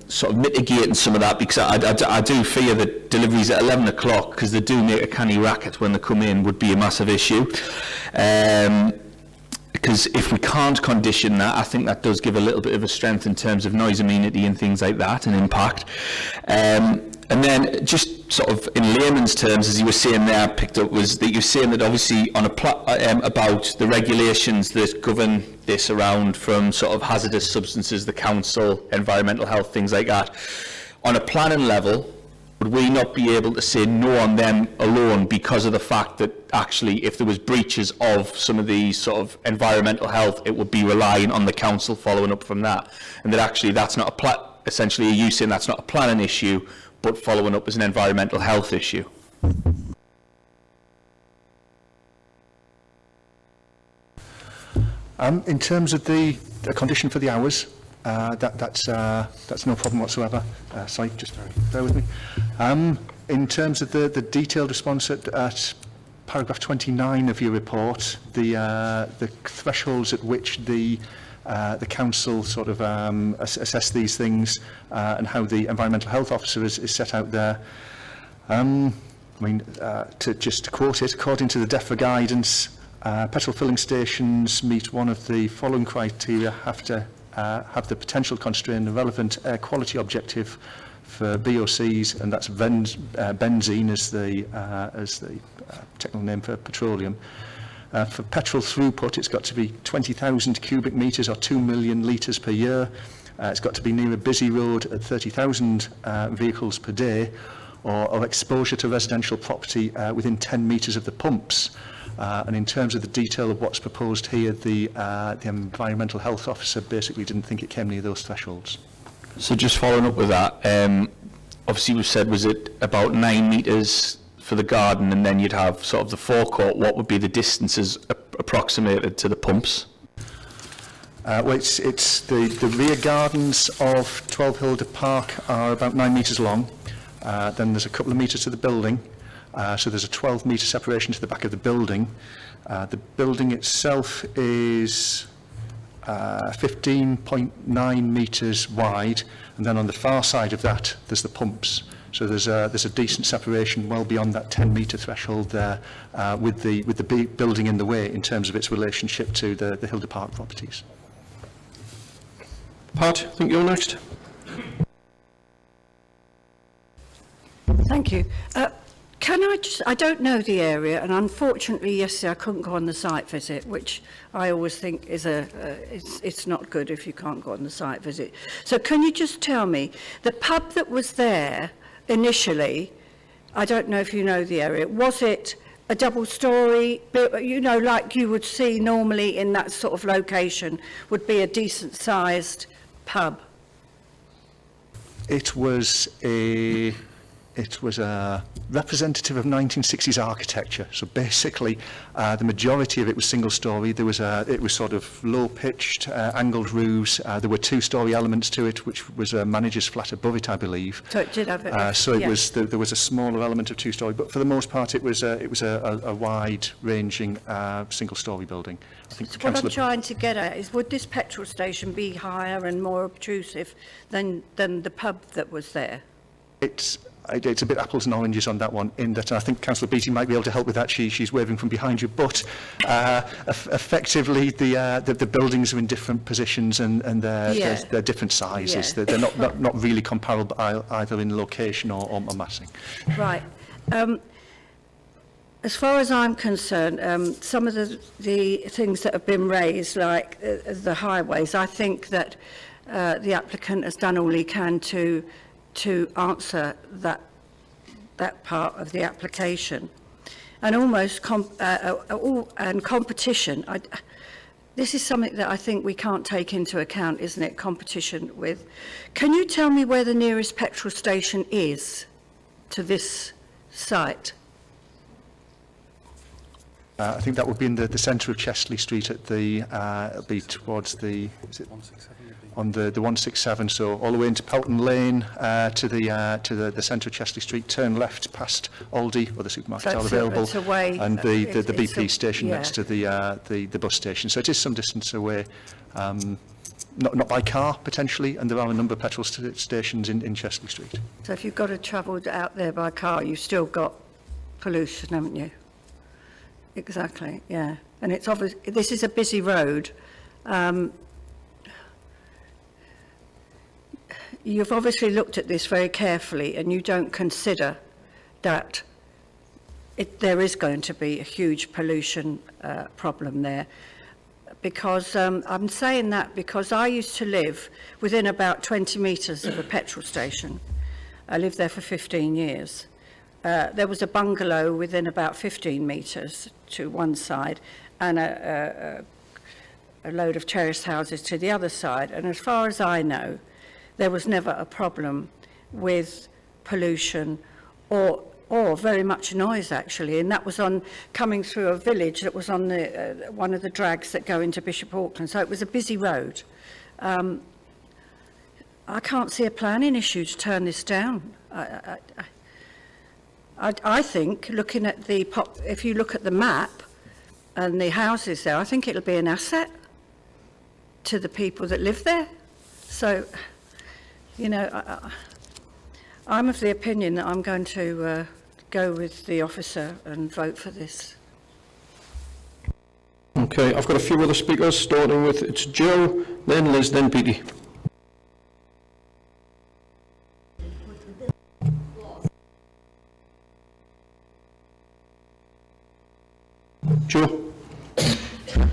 sort of mitigating some of that, because I do fear that deliveries at 11 o'clock, because they do make a canny racket when they come in, would be a massive issue. Because if we can't condition that, I think that does give a little bit of a strength in terms of noise amenity and things like that, and impact. And then just sort of in layman's terms, as you were saying there, I picked up, was that you're saying that obviously on about the regulations that govern this around from sort of hazardous substances, the council, environmental health, things like that. On a planning level, would we not be able to say no on them alone because of the fact that actually if there was breaches of some of these sort of environmental health, it would be relying on the council following up from that, and that actually that's not essentially, are you saying that's not a planning issue, but following up as an environmental health issue? In terms of the condition for the hours, that's no problem whatsoever. Sorry, just bear with me. In terms of the detailed response at paragraph 29 of your report, the thresholds at which the council sort of assess these things and how the environmental health officer is set out there. I mean, to quote it, according to the DEFRA guidance, petrol filling stations meet one of the following criteria: have to have the potential constraint and relevant air quality objective for BOCs, and that's benzene as the technical name for petroleum. For petrol throughput, it's got to be 20,000 cubic metres or 2 million litres per year. It's got to be near a busy road at 30,000 vehicles per day, or exposure to residential property within 10 metres of the pumps. And in terms of the detail of what's proposed here, the environmental health officer basically didn't think it came near those thresholds. So just following up with that, obviously we've said, was it about 9 metres for the garden, and then you'd have sort of the forecourt? What would be the distances approximated to the pumps? Well, it's the rear gardens of 12 Hilda Park are about 9 metres long. Then there's a couple of metres to the building. So there's a 12-metre separation to the back of the building. The building itself is 15.9 metres wide, and then on the far side of that there's the pumps. So there's a decent separation well beyond that 10-metre threshold there, with the building in the way in terms of its relationship to the Hilda Park properties. Pat, I think you're next. Thank you. Can I don't know the area, and unfortunately yesterday I couldn't go on the site visit, which I always think is it's not good if you can't go on the site visit. So can you just tell me, the pub that was there initially, I don't know if you know the area, was it a double-storey, you know, like you would see normally in that sort of location, would be a decent-sized pub? It was a representative of 1960s architecture. So basically, the majority of it was single-storey. It was sort of low-pitched, angled roofs. There were two-storey elements to it, which was a manager's flat above it, I believe. So it did have it. There was a smaller element of two-storey, but for the most part, it was a wide-ranging single-storey building. I think So what I'm trying to get at is, would this petrol station be higher and more obtrusive than the pub that was there? It's a bit apples and oranges on that one, in that, and I think Councillor Beattie might be able to help with that. She's waving from behind you, but effectively the buildings are in different positions and they're different sizes. Yeah. They're not really comparable either in location or massing. Right. As far as I'm concerned, some of the things that have been raised, like the highways, I think that the applicant has done all he can to answer that part of the application, and almost competition. This is something that I think we can't take into account, isn't it? Competition with. Can you tell me where the nearest petrol station is to this site? I think that would be in the centre of Chesley Street at it'll be towards the, is it 167? On the 167, so all the way into Pelton Lane to the centre of Chesley Street, turn left past Aldi, where the supermarkets are available, and the BP station next to the bus station. So it is some distance away, not by car potentially, and there are a number of petrol stations in Chesley Street. So if you've got to travel out there by car, you've still got pollution, haven't you? Exactly, yeah. And it's obvious, this is a busy road. You've obviously looked at this very carefully, and you don't consider that there is going to be a huge pollution problem there. Because I'm saying that because I used to live within about 20 metres of a petrol station. I lived there for 15 years. There was a bungalow within about 15 metres to one side, and a load of terraced houses to the other side. And as far as I know, there was never a problem with pollution or very much noise, actually. And that was coming through a village that was on one of the drags that go into Bishop Auckland. So it was a busy road. I can't see a planning issue to turn this down. I think, looking at if you look at the map and the houses there, I think it'll be an asset to the people that live there. So, you know, I'm of the opinion that I'm going to go with the officer and vote for this. Okay, I've got a few other speakers, starting with, it's Joe, then Liz, then Petey. Joe.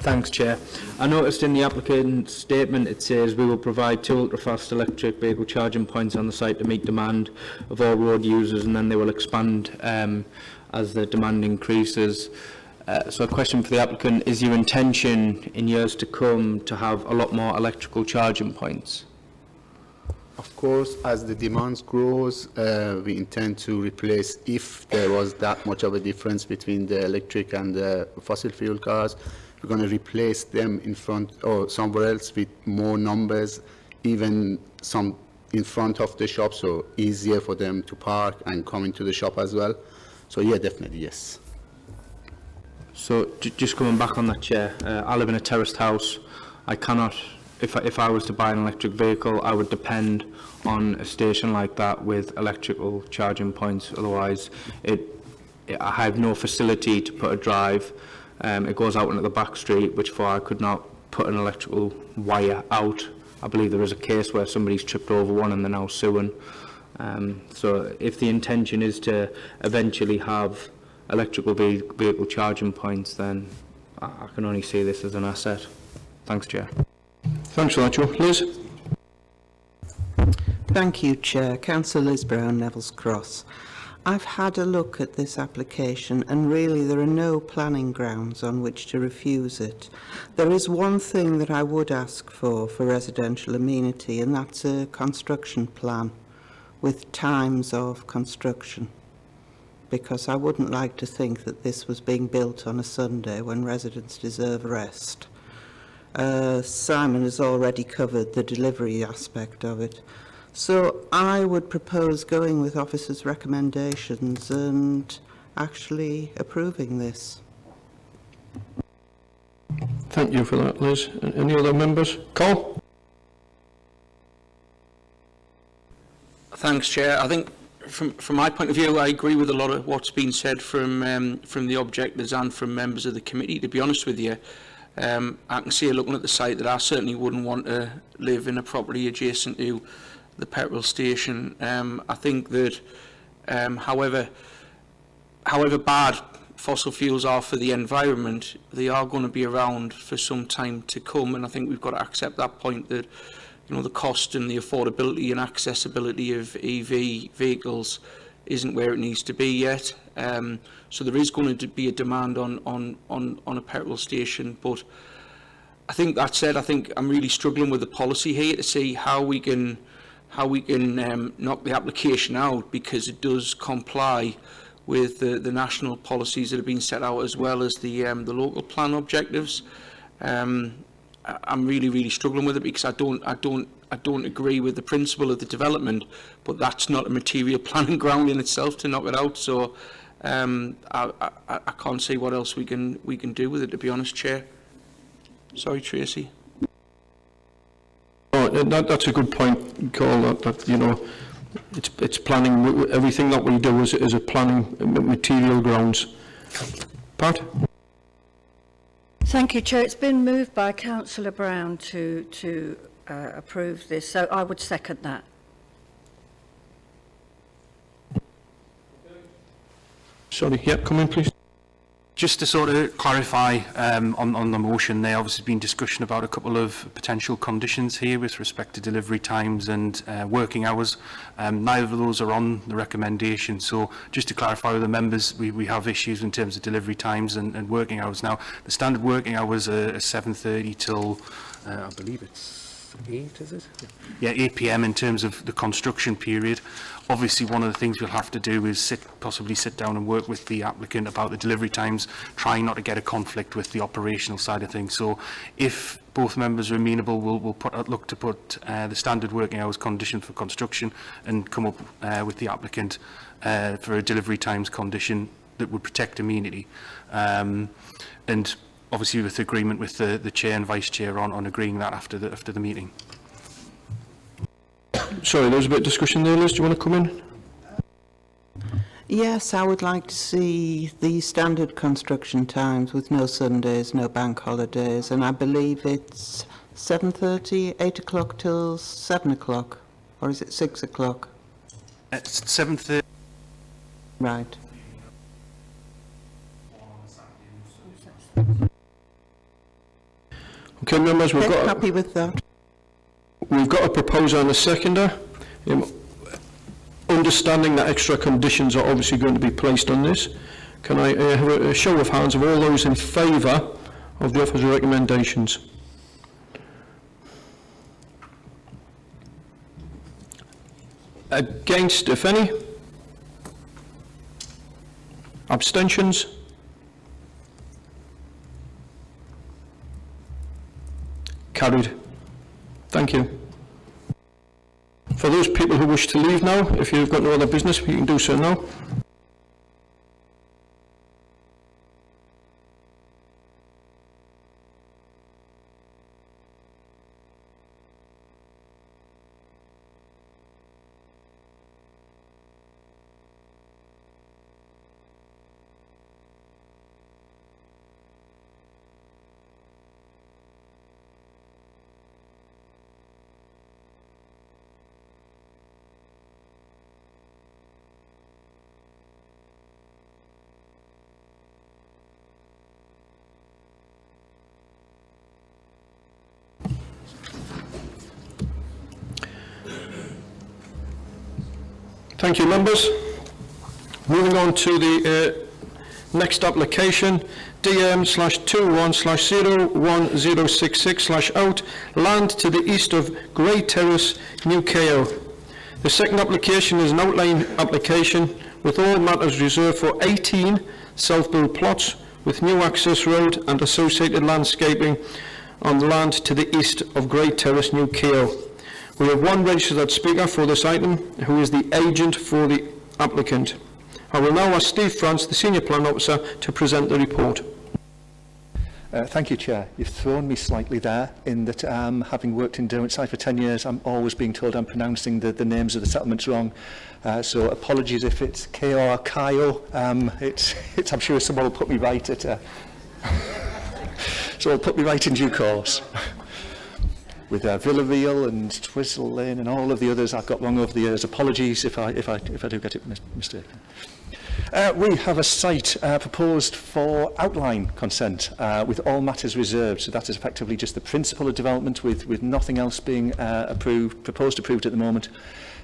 Thanks, Chair. I noticed in the applicant's statement it says we will provide 2 ultra-fast electric vehicle charging points on the site to meet demand of all road users, and then they will expand as the demand increases. So a question for the applicant, is your intention in years to come to have a lot more electrical charging points? Of course, as the demand grows, we intend to replace, if there was that much of a difference between the electric and the fossil fuel cars, we're going to replace them in front or somewhere else with more numbers, even some in front of the shop, so easier for them to park and come into the shop as well. So yeah, definitely yes. So just coming back on that, Chair, I live in a terraced house. I cannot, if I was to buy an electric vehicle, I would depend on a station like that with electrical charging points. Otherwise, I have no facility to put a drive. It goes out into the back street, which for I could not put an electrical wire out. I believe there is a case where somebody's tripped over one and they're now suing. So if the intention is to eventually have electrical vehicle charging points, then I can only see this as an asset. Thanks, Chair. Thanks for that, Joe. Liz? Thank you, Chair. Councillor Liz Brown, Neville's Cross. I've had a look at this application and really there are no planning grounds on which to refuse it. There is one thing that I would ask for residential amenity, and that's a construction plan with times of construction, because I wouldn't like to think that this was being built on a Sunday when residents deserve rest. Simon has already covered the delivery aspect of it. So I would propose going with officers' recommendations and actually approving this. Thank you for that, Liz. Any other members? Carl? Thanks, Chair. I think from my point of view, I agree with a lot of what's been said from the objectors and from members of the committee. To be honest with you, I can see, looking at the site, that I certainly wouldn't want to live in a property adjacent to the petrol station. I think that however bad fossil fuels are for the environment, they are going to be around for some time to come, and I think we've got to accept that point, that the cost and the affordability and accessibility of EV vehicles isn't where it needs to be yet. So there is going to be a demand on a petrol station, but I think that said, I think I'm really struggling with the policy here to see how we can knock the application out, because it does comply with the national policies that have been set out, as well as the local plan objectives. I'm really struggling with it, because I don't agree with the principle of the development, but that's not a material planning ground in itself to knock it out. So I can't see what else we can do with it, to be honest, Chair. Sorry, Tracy. Oh, that's a good point, Carl. That it's planning. Everything that we do is a planning material grounds. Pat? Thank you, Chair. It's been moved by Councillor Brown to approve this, so I would second that. Sorry, yep, come in, please. Just to sort of clarify on the motion, there obviously been discussion about a couple of potential conditions here with respect to delivery times and working hours. Neither of those are on the recommendation, so just to clarify with the members, we have issues in terms of delivery times and working hours. Now, the standard working hours are 7:30 till, I believe it's 8, is it? Yeah, 8 p.m. in terms of the construction period. Obviously, one of the things we'll have to do is possibly sit down and work with the applicant about the delivery times, trying not to get a conflict with the operational side of things. So if both members are amenable, we'll look to put the standard working hours condition for construction and come up with the applicant for a delivery times condition that would protect amenity. And obviously with agreement with the Chair and Vice Chair on agreeing that after the meeting. Sorry, there was a bit of discussion there, Liz. Do you want to come in? Yes, I would like to see the standard construction times with no Sundays, no bank holidays, and I believe it's 7:30, 8 o'clock till 7 o'clock, or is it 6 o'clock? It's 7:30. Right. Okay, members, we've got happy with that. We've got a proposer and a seconder. Understanding that extra conditions are obviously going to be placed on this, can I have a show of hands of all those in favour of the officer's recommendations? Against, if any? Abstentions? carried. Thank you. For those people who wish to leave now, if you've got no other business, you can do so now. Thank you, members. Moving on to the next application, DM/21/01066/out, land to the east of Grey Terrace, New KO. The second application is an outline application with all matters reserved for 18 self-built plots with new access road and associated landscaping on the land to the east of Grey Terrace, New KO. We have one registered speaker for this item, who is the agent for the applicant. I will now ask Steve France, the Senior Plan Officer, to present the report. Thank you, Chair. You've thrown me slightly there in that, having worked in Derwentshire for 10 years, I'm always being told I'm pronouncing the names of the settlements wrong. So apologies if it's K or Kyo. It's I'm sure someone will put me right at. So I'll put me right in due course. With Villareal and Twizzle Lane and all of the others I've got wrong over the years. Apologies if I do get it mistaken. We have a site proposed for outline consent with all matters reserved. So that is effectively just the principle of development with nothing else being proposed approved at the moment.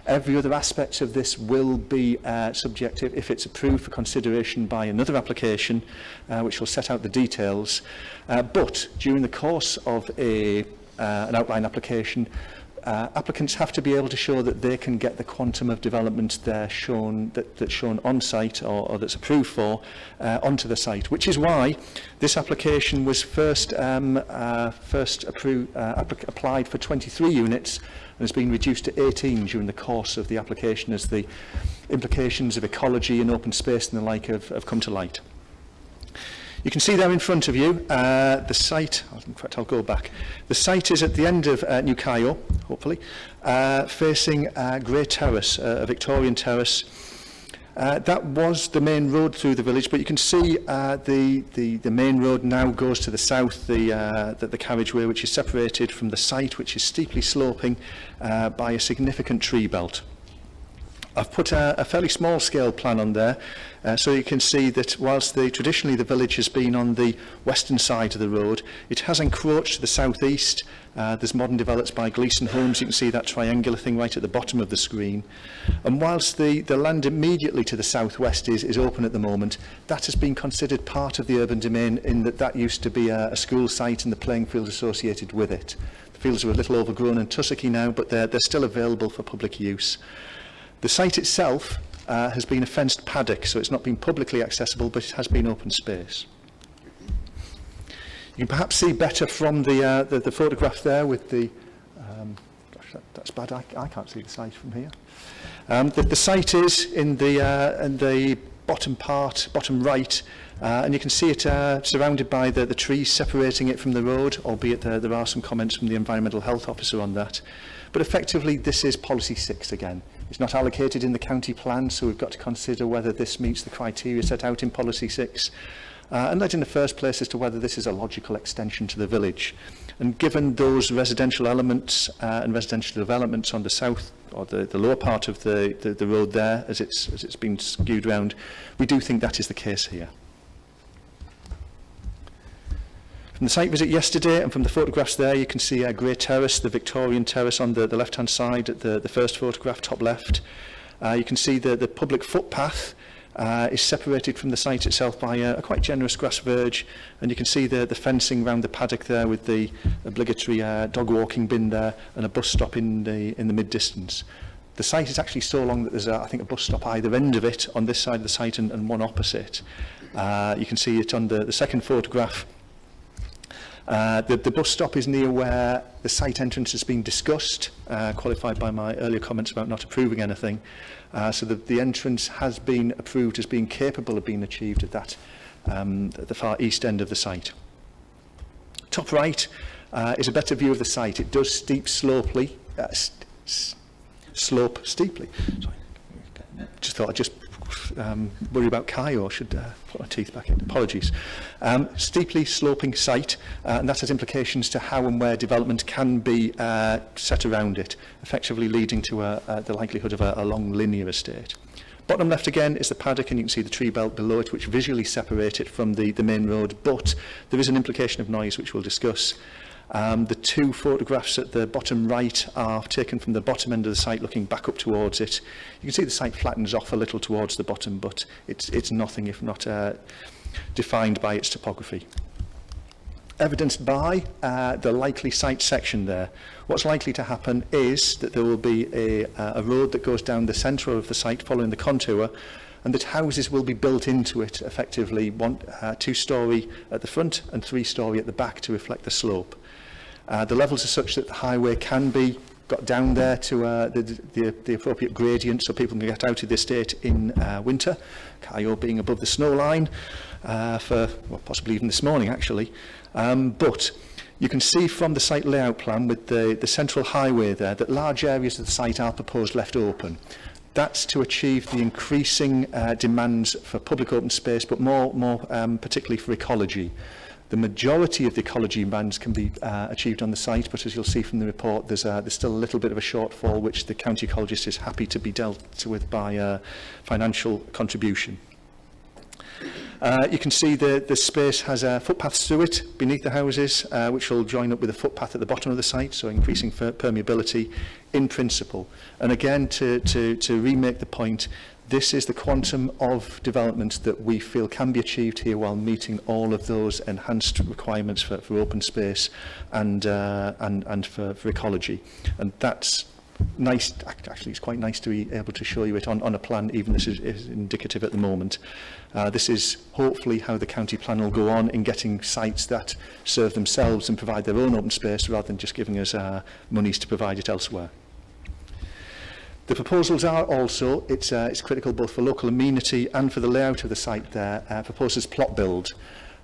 Every other aspect of this will be subjective if it's approved for consideration by another application, which will set out the details. But during the course of an outline application, applicants have to be able to show that they can get the quantum of development that's shown on site or that's approved for onto the site, which is why this application was first applied for 23 units and has been reduced to 18 during the course of the application as the implications of ecology and open space and the like have come to light. You can see there in front of you the site. In fact, I'll go back. The site is at the end of New Kyo, hopefully, facing Grey Terrace, a Victorian terrace. That was the main road through the village, but you can see the main road now goes to the south, the carriageway, which is separated from the site, which is steeply sloping by a significant tree belt. I've put a fairly small scale plan on there, so you can see that whilst traditionally the village has been on the western side of the road, it has encroached to the southeast. There's modern developments by Gleeson Homes. You can see that triangular thing right at the bottom of the screen. And whilst the land immediately to the southwest is open at the moment, that has been considered part of the urban domain in that used to be a school site and the playing field associated with it. The fields are a little overgrown and tussocky now, but they're still available for public use. The site itself has been a fenced paddock, so it's not been publicly accessible, but it has been open space. You can perhaps see better from the photograph there with the... gosh, that's bad, I can't see the site from here. The site is in the bottom right, and you can see it surrounded by the trees separating it from the road, albeit there are some comments from the Environmental Health Officer on that. But effectively, this is Policy 6 again. It's not allocated in the county plan, so we've got to consider whether this meets the criteria set out in Policy 6. And that in the first place as to whether this is a logical extension to the village. And given those residential elements and residential developments on the south, or the lower part of the road there, as it's been skewed round, we do think that is the case here. From the site visit yesterday and from the photographs there, you can see Grey Terrace, the Victorian terrace on the left-hand side at the first photograph, top left. You can see the public footpath is separated from the site itself by a quite generous grass verge, and you can see the fencing around the paddock there with the obligatory dog walking bin there and a bus stop in the mid-distance. The site is actually so long that there's I think a bus stop either end of it on this side of the site and one opposite. You can see it on the second photograph. The bus stop is near where the site entrance has been discussed, qualified by my earlier comments about not approving anything. So the entrance has been approved as being capable of being achieved at that, at the far east end of the site. Top right is a better view of the site. It does slope steeply. Sorry. Just thought I'd just worry about Kai, or should put my teeth back in. Apologies. Steeply sloping site, and that has implications to how and where development can be set around it, effectively leading to the likelihood of a long linear estate. Bottom left again is the paddock, and you can see the tree belt below it, which visually separate it from the main road, but there is an implication of noise, which we'll discuss. The two photographs at the bottom right are taken from the bottom end of the site looking back up towards it. You can see the site flattens off a little towards the bottom, but it's nothing if not defined by its topography. Evidenced by the likely site section there. What's likely to happen is that there will be a road that goes down the centre of the site following the contour, and that houses will be built into it, effectively two-storey at the front and three-storey at the back to reflect the slope. The levels are such that the highway can be got down there to the appropriate gradient so people can get out of the estate in winter, Caio being above the snow line for possibly even this morning actually. But you can see from the site layout plan with the central highway there that large areas of the site are proposed left open. That's to achieve the increasing demands for public open space, but more particularly for ecology. The majority of the ecology demands can be achieved on the site, but as you'll see from the report, there's still a little bit of a shortfall, which the county ecologist is happy to be dealt with by financial contribution. You can see the space has footpaths through it beneath the houses, which will join up with a footpath at the bottom of the site, so increasing permeability in principle. And again, to remake the point, this is the quantum of development that we feel can be achieved here while meeting all of those enhanced requirements for open space and for ecology. And that's nice. Actually, it's quite nice to be able to show you it on a plan, even this is indicative at the moment. This is hopefully how the county plan will go on in getting sites that serve themselves and provide their own open space rather than just giving us monies to provide it elsewhere. The proposals are also, it's critical both for local amenity and for the layout of the site there, proposes plot build.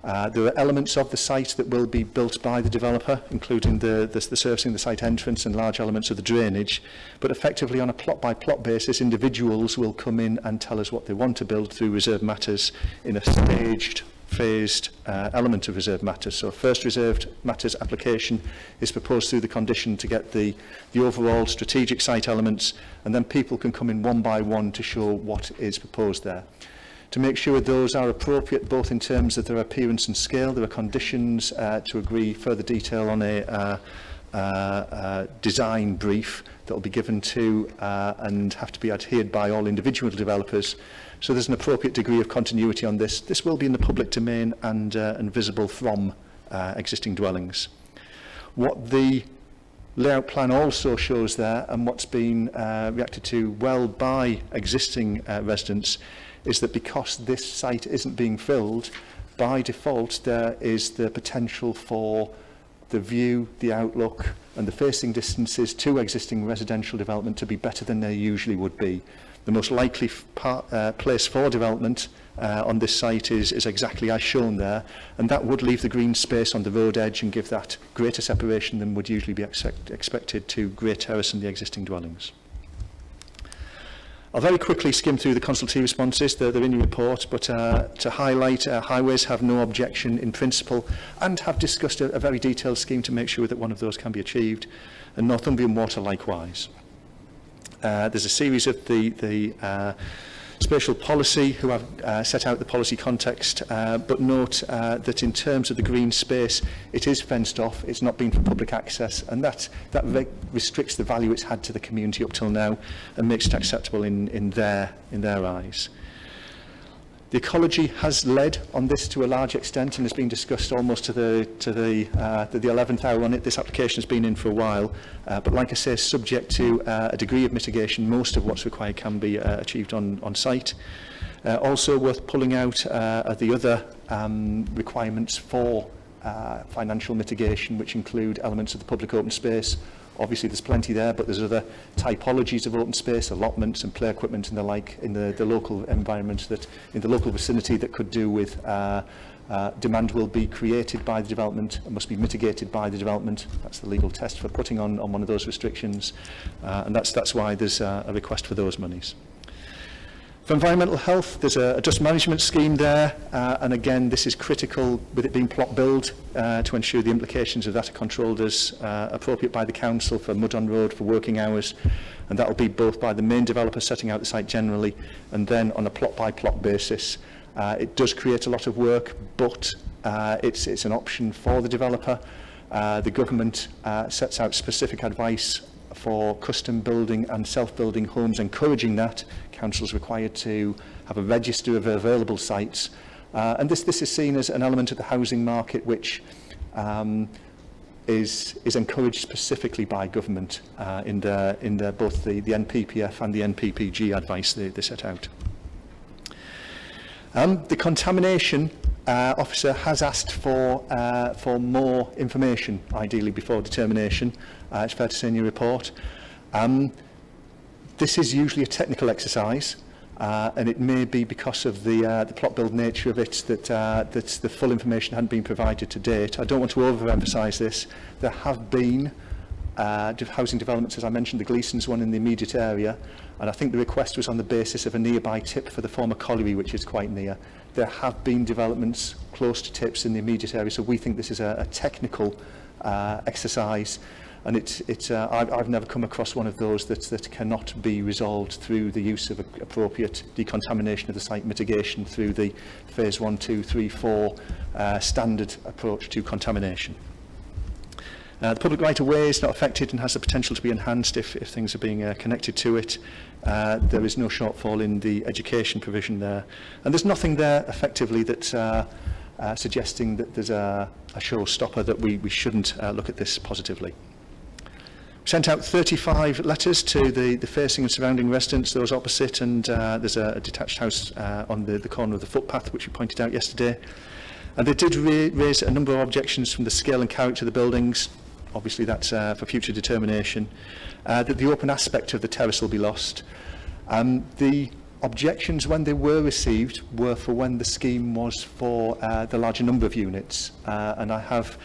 There are elements of the site that will be built by the developer, including the servicing the site entrance and large elements of the drainage, but effectively on a plot-by-plot basis, individuals will come in and tell us what they want to build through reserved matters in a staged, phased element of reserved matters. So first reserved matters application is proposed through the condition to get the overall strategic site elements, and then people can come in one by one to show what is proposed there. To make sure those are appropriate both in terms of their appearance and scale, there are conditions to agree further detail on a design brief that will be given to and have to be adhered by all individual developers. So there's an appropriate degree of continuity on this. This will be in the public domain and visible from existing dwellings. What the layout plan also shows there, and what's been reacted to well by existing residents, is that because this site isn't being filled, by default there is the potential for the view, the outlook and the facing distances to existing residential development to be better than they usually would be. The most likely place for development on this site is exactly as shown there, and that would leave the green space on the road edge and give that greater separation than would usually be expected to Great Terrace and the existing dwellings. I'll very quickly skim through the consultee responses. They're in your report, but to highlight, Highways have no objection in principle and have discussed a very detailed scheme to make sure that one of those can be achieved, and Northumbrian Water likewise. There's a series of the spatial policy who have set out the policy context, but note that in terms of the green space, it is fenced off, it's not been for public access, and that restricts the value it's had to the community up till now and makes it acceptable in their eyes. The ecology has led on this to a large extent and has been discussed almost to the 11th hour on it. This application has been in for a while, but like I say, subject to a degree of mitigation, most of what's required can be achieved on site. Also worth pulling out are the other requirements for financial mitigation, which include elements of the public open space. Obviously, there's plenty there, but there's other typologies of open space, allotments and play equipment and the like in the local environment, that in the local vicinity, that could do with demand will be created by the development and must be mitigated by the development. That's the legal test for putting on one of those restrictions, and that's why there's a request for those monies. For environmental health, there's a dust management scheme there, and again, this is critical with it being plot build to ensure the implications of that are controlled as appropriate by the council for mud on road, for working hours, and that will be both by the main developer setting out the site generally, and then on a plot by plot basis. It does create a lot of work, but it's an option for the developer. The government sets out specific advice for custom building and self-building homes, encouraging that. Council's required to have a register of available sites, and this is seen as an element of the housing market which is encouraged specifically by government in both the NPPF and the NPPG advice they set out. The contamination officer has asked for more information, ideally before determination. It's fair to say in your report. This is usually a technical exercise, and it may be because of the plot build nature of it that the full information hadn't been provided to date. I don't want to overemphasise this. There have been housing developments, as I mentioned, the Gleeson's one in the immediate area, and I think the request was on the basis of a nearby tip for the former colliery, which is quite near. There have been developments close to tips in the immediate area, so we think this is a technical exercise, and I've never come across one of those that cannot be resolved through the use of appropriate decontamination of the site mitigation through the phase 1, 2, 3, 4 standard approach to contamination. The public right-of-way is not affected and has the potential to be enhanced if things are being connected to it. There is no shortfall in the education provision there. And there's nothing there, effectively, that's suggesting that there's a showstopper that we shouldn't look at this positively. We sent out 35 letters to the facing and surrounding residents, those opposite, and there's a detached house on the corner of the footpath, which we pointed out yesterday. And they did raise a number of objections from the scale and character of the buildings. Obviously, that's for future determination. That the open aspect of the terrace will be lost. The objections, when they were received, were for when the scheme was for the larger number of units. And I have,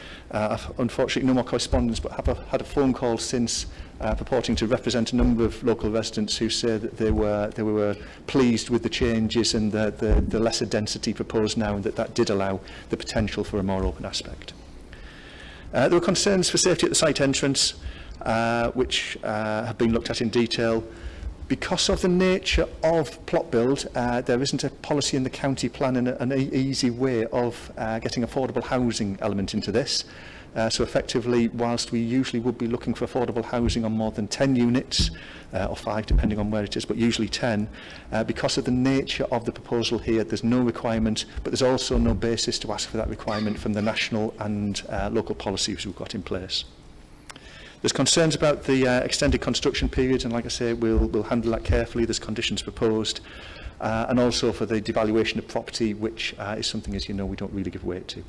unfortunately, no more correspondence, but have had a phone call since purporting to represent a number of local residents who say that they were pleased with the changes and the lesser density proposed now, and that did allow the potential for a more open aspect. There were concerns for safety at the site entrance, which have been looked at in detail. Because of the nature of plot build, there isn't a policy in the county plan and an easy way of getting affordable housing element into this. So effectively, whilst we usually would be looking for affordable housing on more than 10 units, or 5 depending on where it is, but usually 10, because of the nature of the proposal here, there's no requirement, but there's also no basis to ask for that requirement from the national and local policies we've got in place. There's concerns about the extended construction period, and like I say, we'll handle that carefully. There's conditions proposed, and also for the devaluation of property, which is something, as you know, we don't really give weight to.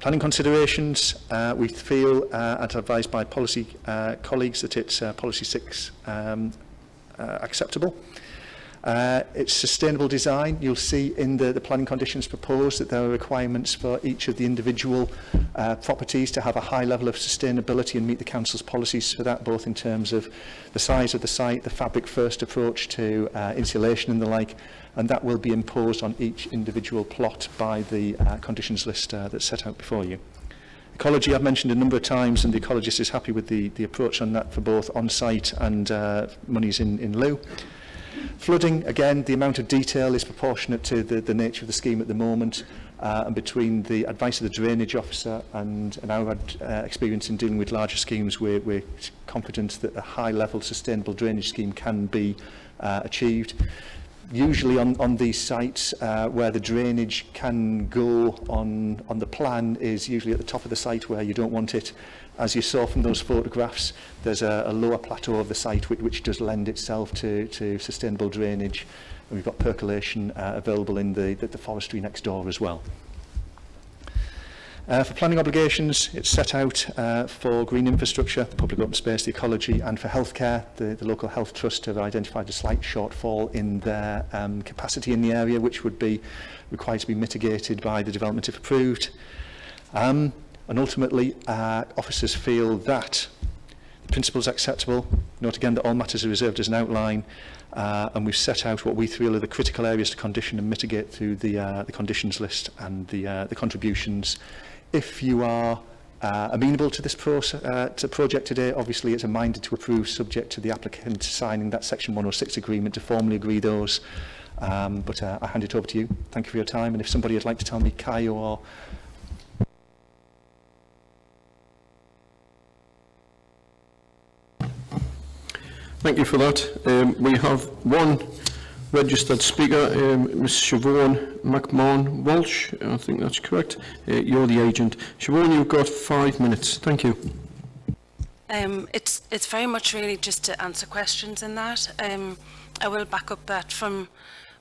Planning considerations, we feel, as advised by policy colleagues, that it's policy 6 acceptable. It's sustainable design. You'll see in the planning conditions proposed that there are requirements for each of the individual properties to have a high level of sustainability and meet the council's policies for that, both in terms of the size of the site, the fabric first approach to insulation and the like, and that will be imposed on each individual plot by the conditions list that's set out before you. Ecology I've mentioned a number of times, and the ecologist is happy with the approach on that for both on-site and monies in lieu. Flooding, again, the amount of detail is proportionate to the nature of the scheme at the moment, and between the advice of the drainage officer and our experience in dealing with larger schemes, we're confident that a high-level sustainable drainage scheme can be achieved. Usually on these sites where the drainage can go on the plan is usually at the top of the site where you don't want it. As you saw from those photographs, there's a lower plateau of the site which does lend itself to sustainable drainage, and we've got percolation available in the forestry next door as well. For planning obligations, it's set out for green infrastructure, public open space, the ecology, and for healthcare. The local health trust have identified a slight shortfall in their capacity in the area, which would be required to be mitigated by the development if approved. And ultimately, officers feel that the principle is acceptable. Note again that all matters are reserved as an outline, and we've set out what we feel are the critical areas to condition and mitigate through the conditions list and the contributions. If you are amenable to this project today, obviously it's a minded to approve subject to the applicant signing that Section 106 agreement to formally agree those. But I hand it over to you. Thank you for your time. And if somebody would like to tell me Caio or... Thank you for that. We have one registered speaker, Ms Siobhan McMahon Walsh. I think that's correct. You're the agent. Siobhan, you've got 5 minutes. Thank you. It's very much really just to answer questions in that. I will back up that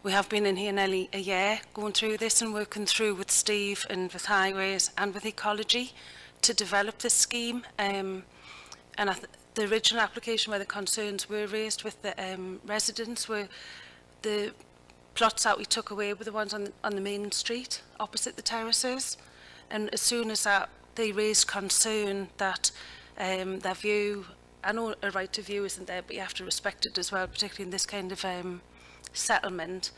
we have been in here nearly a year going through this and working through with Steve and with Highways and with Ecology to develop this scheme. And the original application where the concerns were raised with the residents were the plots that we took away were the ones on the main street opposite the terraces. And as soon as that, they raised concern that their view, I know a right to view isn't there, but you have to respect it as well, particularly in this kind of settlement.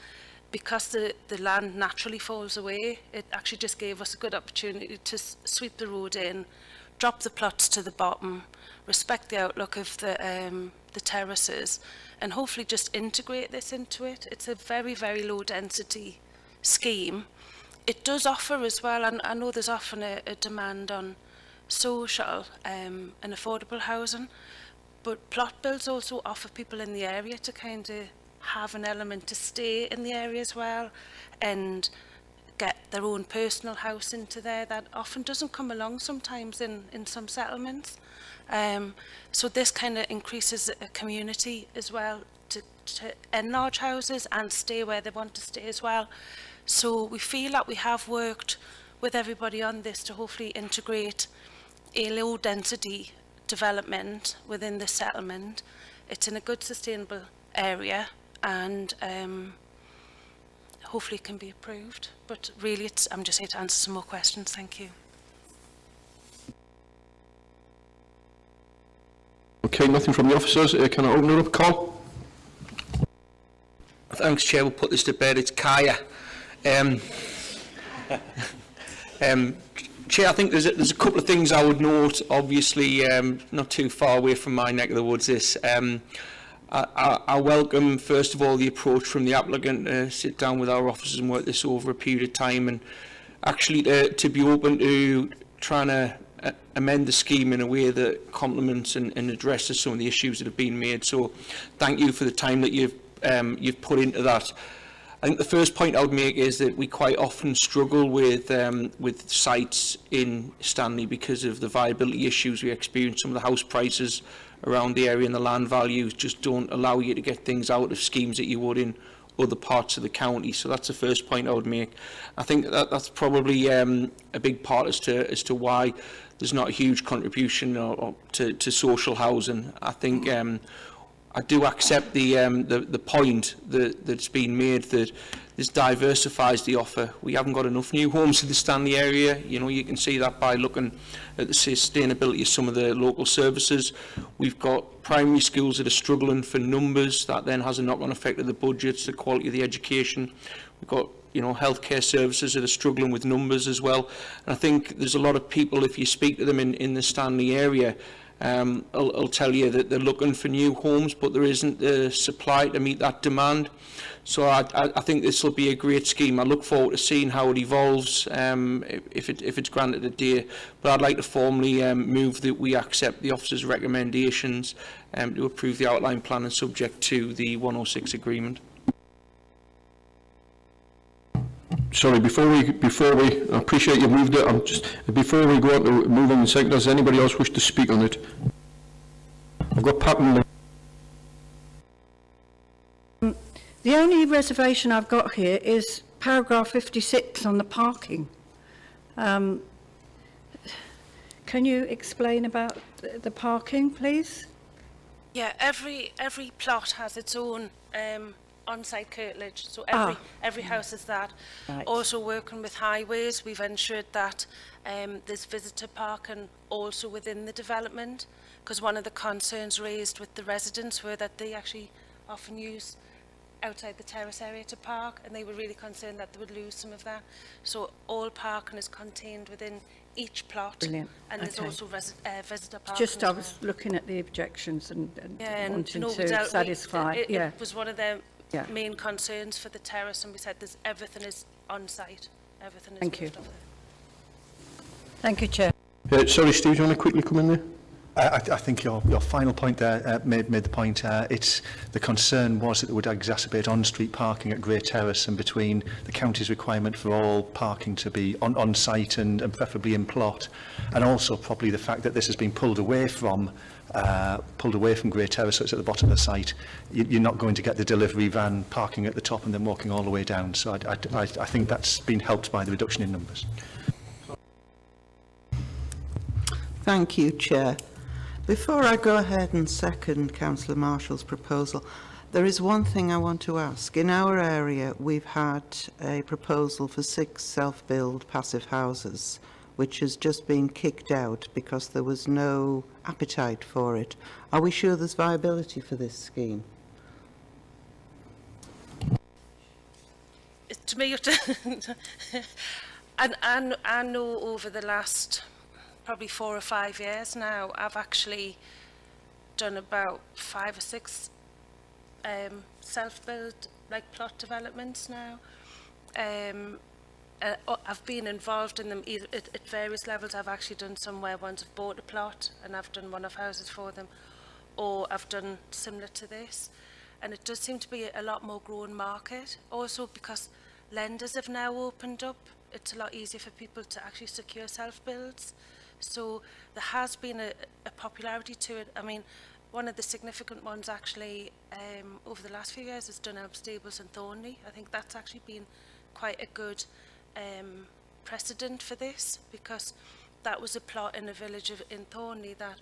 Because the land naturally falls away, it actually just gave us a good opportunity to sweep the road in, drop the plots to the bottom, respect the outlook of the terraces, and hopefully just integrate this into it. It's a very, very low density scheme. It does offer as well, and I know there's often a demand on social and affordable housing, but plot builds also offer people in the area to kind of have an element to stay in the area as well and get their own personal house into there. That often doesn't come along sometimes in some settlements. So this kind of increases a community as well to enlarge houses and stay where they want to stay as well. So we feel that we have worked with everybody on this to hopefully integrate a low density development within the settlement. It's in a good sustainable area and hopefully it can be approved. But really I'm just here to answer some more questions. Thank you. Okay, nothing from the officers. Can I open it up? Carl? Thanks, Chair. We'll put this to bed. It's Kaya. Chair, I think there's a couple of things I would note. Obviously, not too far away from my neck of the woods. I welcome, first of all, the approach from the applicant to sit down with our officers and work this over a period of time, and actually to be open to trying to amend the scheme in a way that complements and addresses some of the issues that have been made. So thank you for the time that you've put into that. I think the first point I would make is that we quite often struggle with sites in Stanley because of the viability issues we experience. Some of the house prices around the area and the land values just don't allow you to get things out of schemes that you would in other parts of the county. So that's the first point I would make. I think that's probably a big part as to why there's not a huge contribution to social housing. I think I do accept the point that's been made that this diversifies the offer. We haven't got enough new homes in the Stanley area. You know, you can see that by looking at the sustainability of some of the local services. We've got primary schools that are struggling for numbers. That then has a knock-on effect of the budgets, the quality of the education. We've got, you know, healthcare services that are struggling with numbers as well. And I think there's a lot of people, if you speak to them in the Stanley area, I'll tell you that they're looking for new homes, but there isn't the supply to meet that demand. So I think this will be a great scheme. I look forward to seeing how it evolves if it's granted today. But I'd like to formally move that we accept the officer's recommendations to approve the outline plan and subject to the 106 agreement. Sorry, before we, I appreciate you moved it. Before we go on to move on the second, does anybody else wish to speak on it? I've got Patton. The only reservation I've got here is paragraph 56 on the parking. Can you explain about the parking, please? Yeah, every plot has its own on-site curtilage, so every house is that. Right. Also working with highways, we've ensured that there's visitor parking also within the development, because one of the concerns raised with the residents were that they actually often use outside the terrace area to park, and they were really concerned that they would lose some of that. So all parking is contained within each plot. Brilliant. And there's Okay. also visitor parking. Just I as was well. looking at the objections and wanting no to doubt satisfy. it Yeah. was one of their Yeah. main concerns for the terrace, and we said everything is on site. Everything is Thank you. moved off there. Thank you, Chair. Sorry, Steve, do you want to quickly come in there? I think your final point there made the point. It's the concern was that it would exacerbate on-street parking at Great Terrace and between the county's requirement for all parking to be on-site and preferably in plot, and also probably the fact that this has been pulled away from Great Terrace, so it's at the bottom of the site. You're not going to get the delivery van parking at the top and then walking all the way down. So I think that's been helped by the reduction in numbers. Thank you, Chair. Before I go ahead and second Councillor Marshall's proposal, there is one thing I want to ask. In our area, we've had a proposal for 6 self-build passive houses, which has just been kicked out because there was no appetite for it. Are we sure there's viability for this scheme? To me, and I know over the last probably 4 or 5 years now, I've actually done about 5 or 6 self-build plot developments now. I've been involved in them either at various levels. I've actually done some where ones have bought a plot and I've done one-off houses for them, or I've done similar to this. And it does seem to be a lot more growing market, also because lenders have now opened up. It's a lot easier for people to actually secure self-builds. So there has been a popularity to it. I mean, one of the significant ones actually over the last few years is Dunelm Stables in Thornley. I think that's actually been quite a good precedent for this, because that was a plot in a village in Thornley that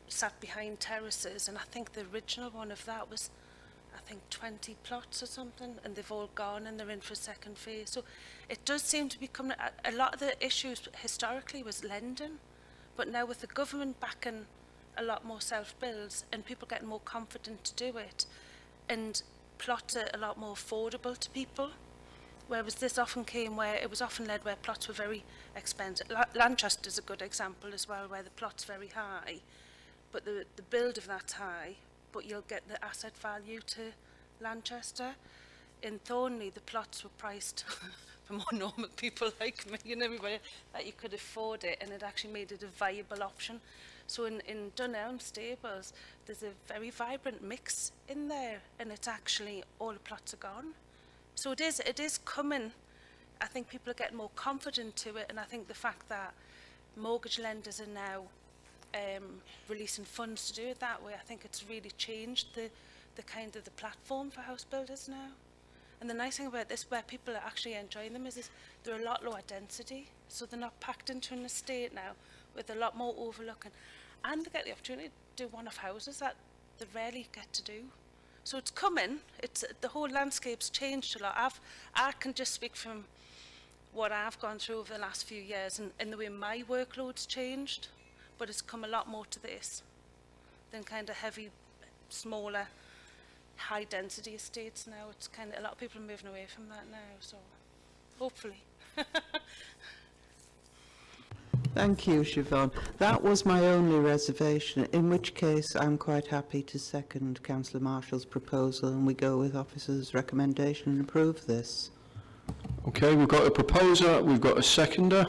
sat behind terraces, and I think the original one of that was 20 plots or something, and they've all gone and they're in for a second phase. So it does seem to be coming. A lot of the issues historically was lending, but now with the government backing a lot more self-builds and people getting more confident to do it, and plots are a lot more affordable to people, whereas this often came where it was often led where plots were very expensive. Lanchester's a good example as well, where the plot's very high, but the build of that's high, but you'll get the asset value to Lanchester. In Thornley, the plots were priced for more normal people like me and everybody, that you could afford it, and it actually made it a viable option. So in Dunelm Stables, there's a very vibrant mix in there, and it's actually all the plots are gone. So it is coming. I think people are getting more confident to it, and I think the fact that mortgage lenders are now releasing funds to do it that way, I think it's really changed the kind of the platform for house builders now. And the nice thing about this, where people are actually enjoying them, is they're a lot lower density, so they're not packed into an estate now with a lot more overlooking, and they get the opportunity to do one-off houses that they rarely get to do. So it's coming. The whole landscape's changed a lot. I can just speak from what I've gone through over the last few years, and the way my workload's changed. But it's come a lot more to this than kind of heavy, smaller, high-density estates now. It's kind of, a lot of people are moving away from that now, so hopefully. Thank you, Siobhan. That was my only reservation, in which case I'm quite happy to second Councillor Marshall's proposal, and we go with officer's recommendation and approve this. Okay, we've got a proposer, we've got a seconder.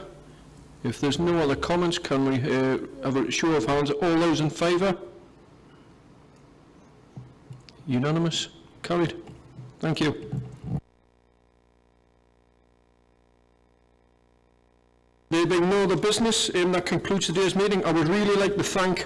If there's no other comments, can we have a show of hands? All those in favour? Unanimous? Carried. Thank you. There being no other business, that concludes today's meeting. I would really like to thank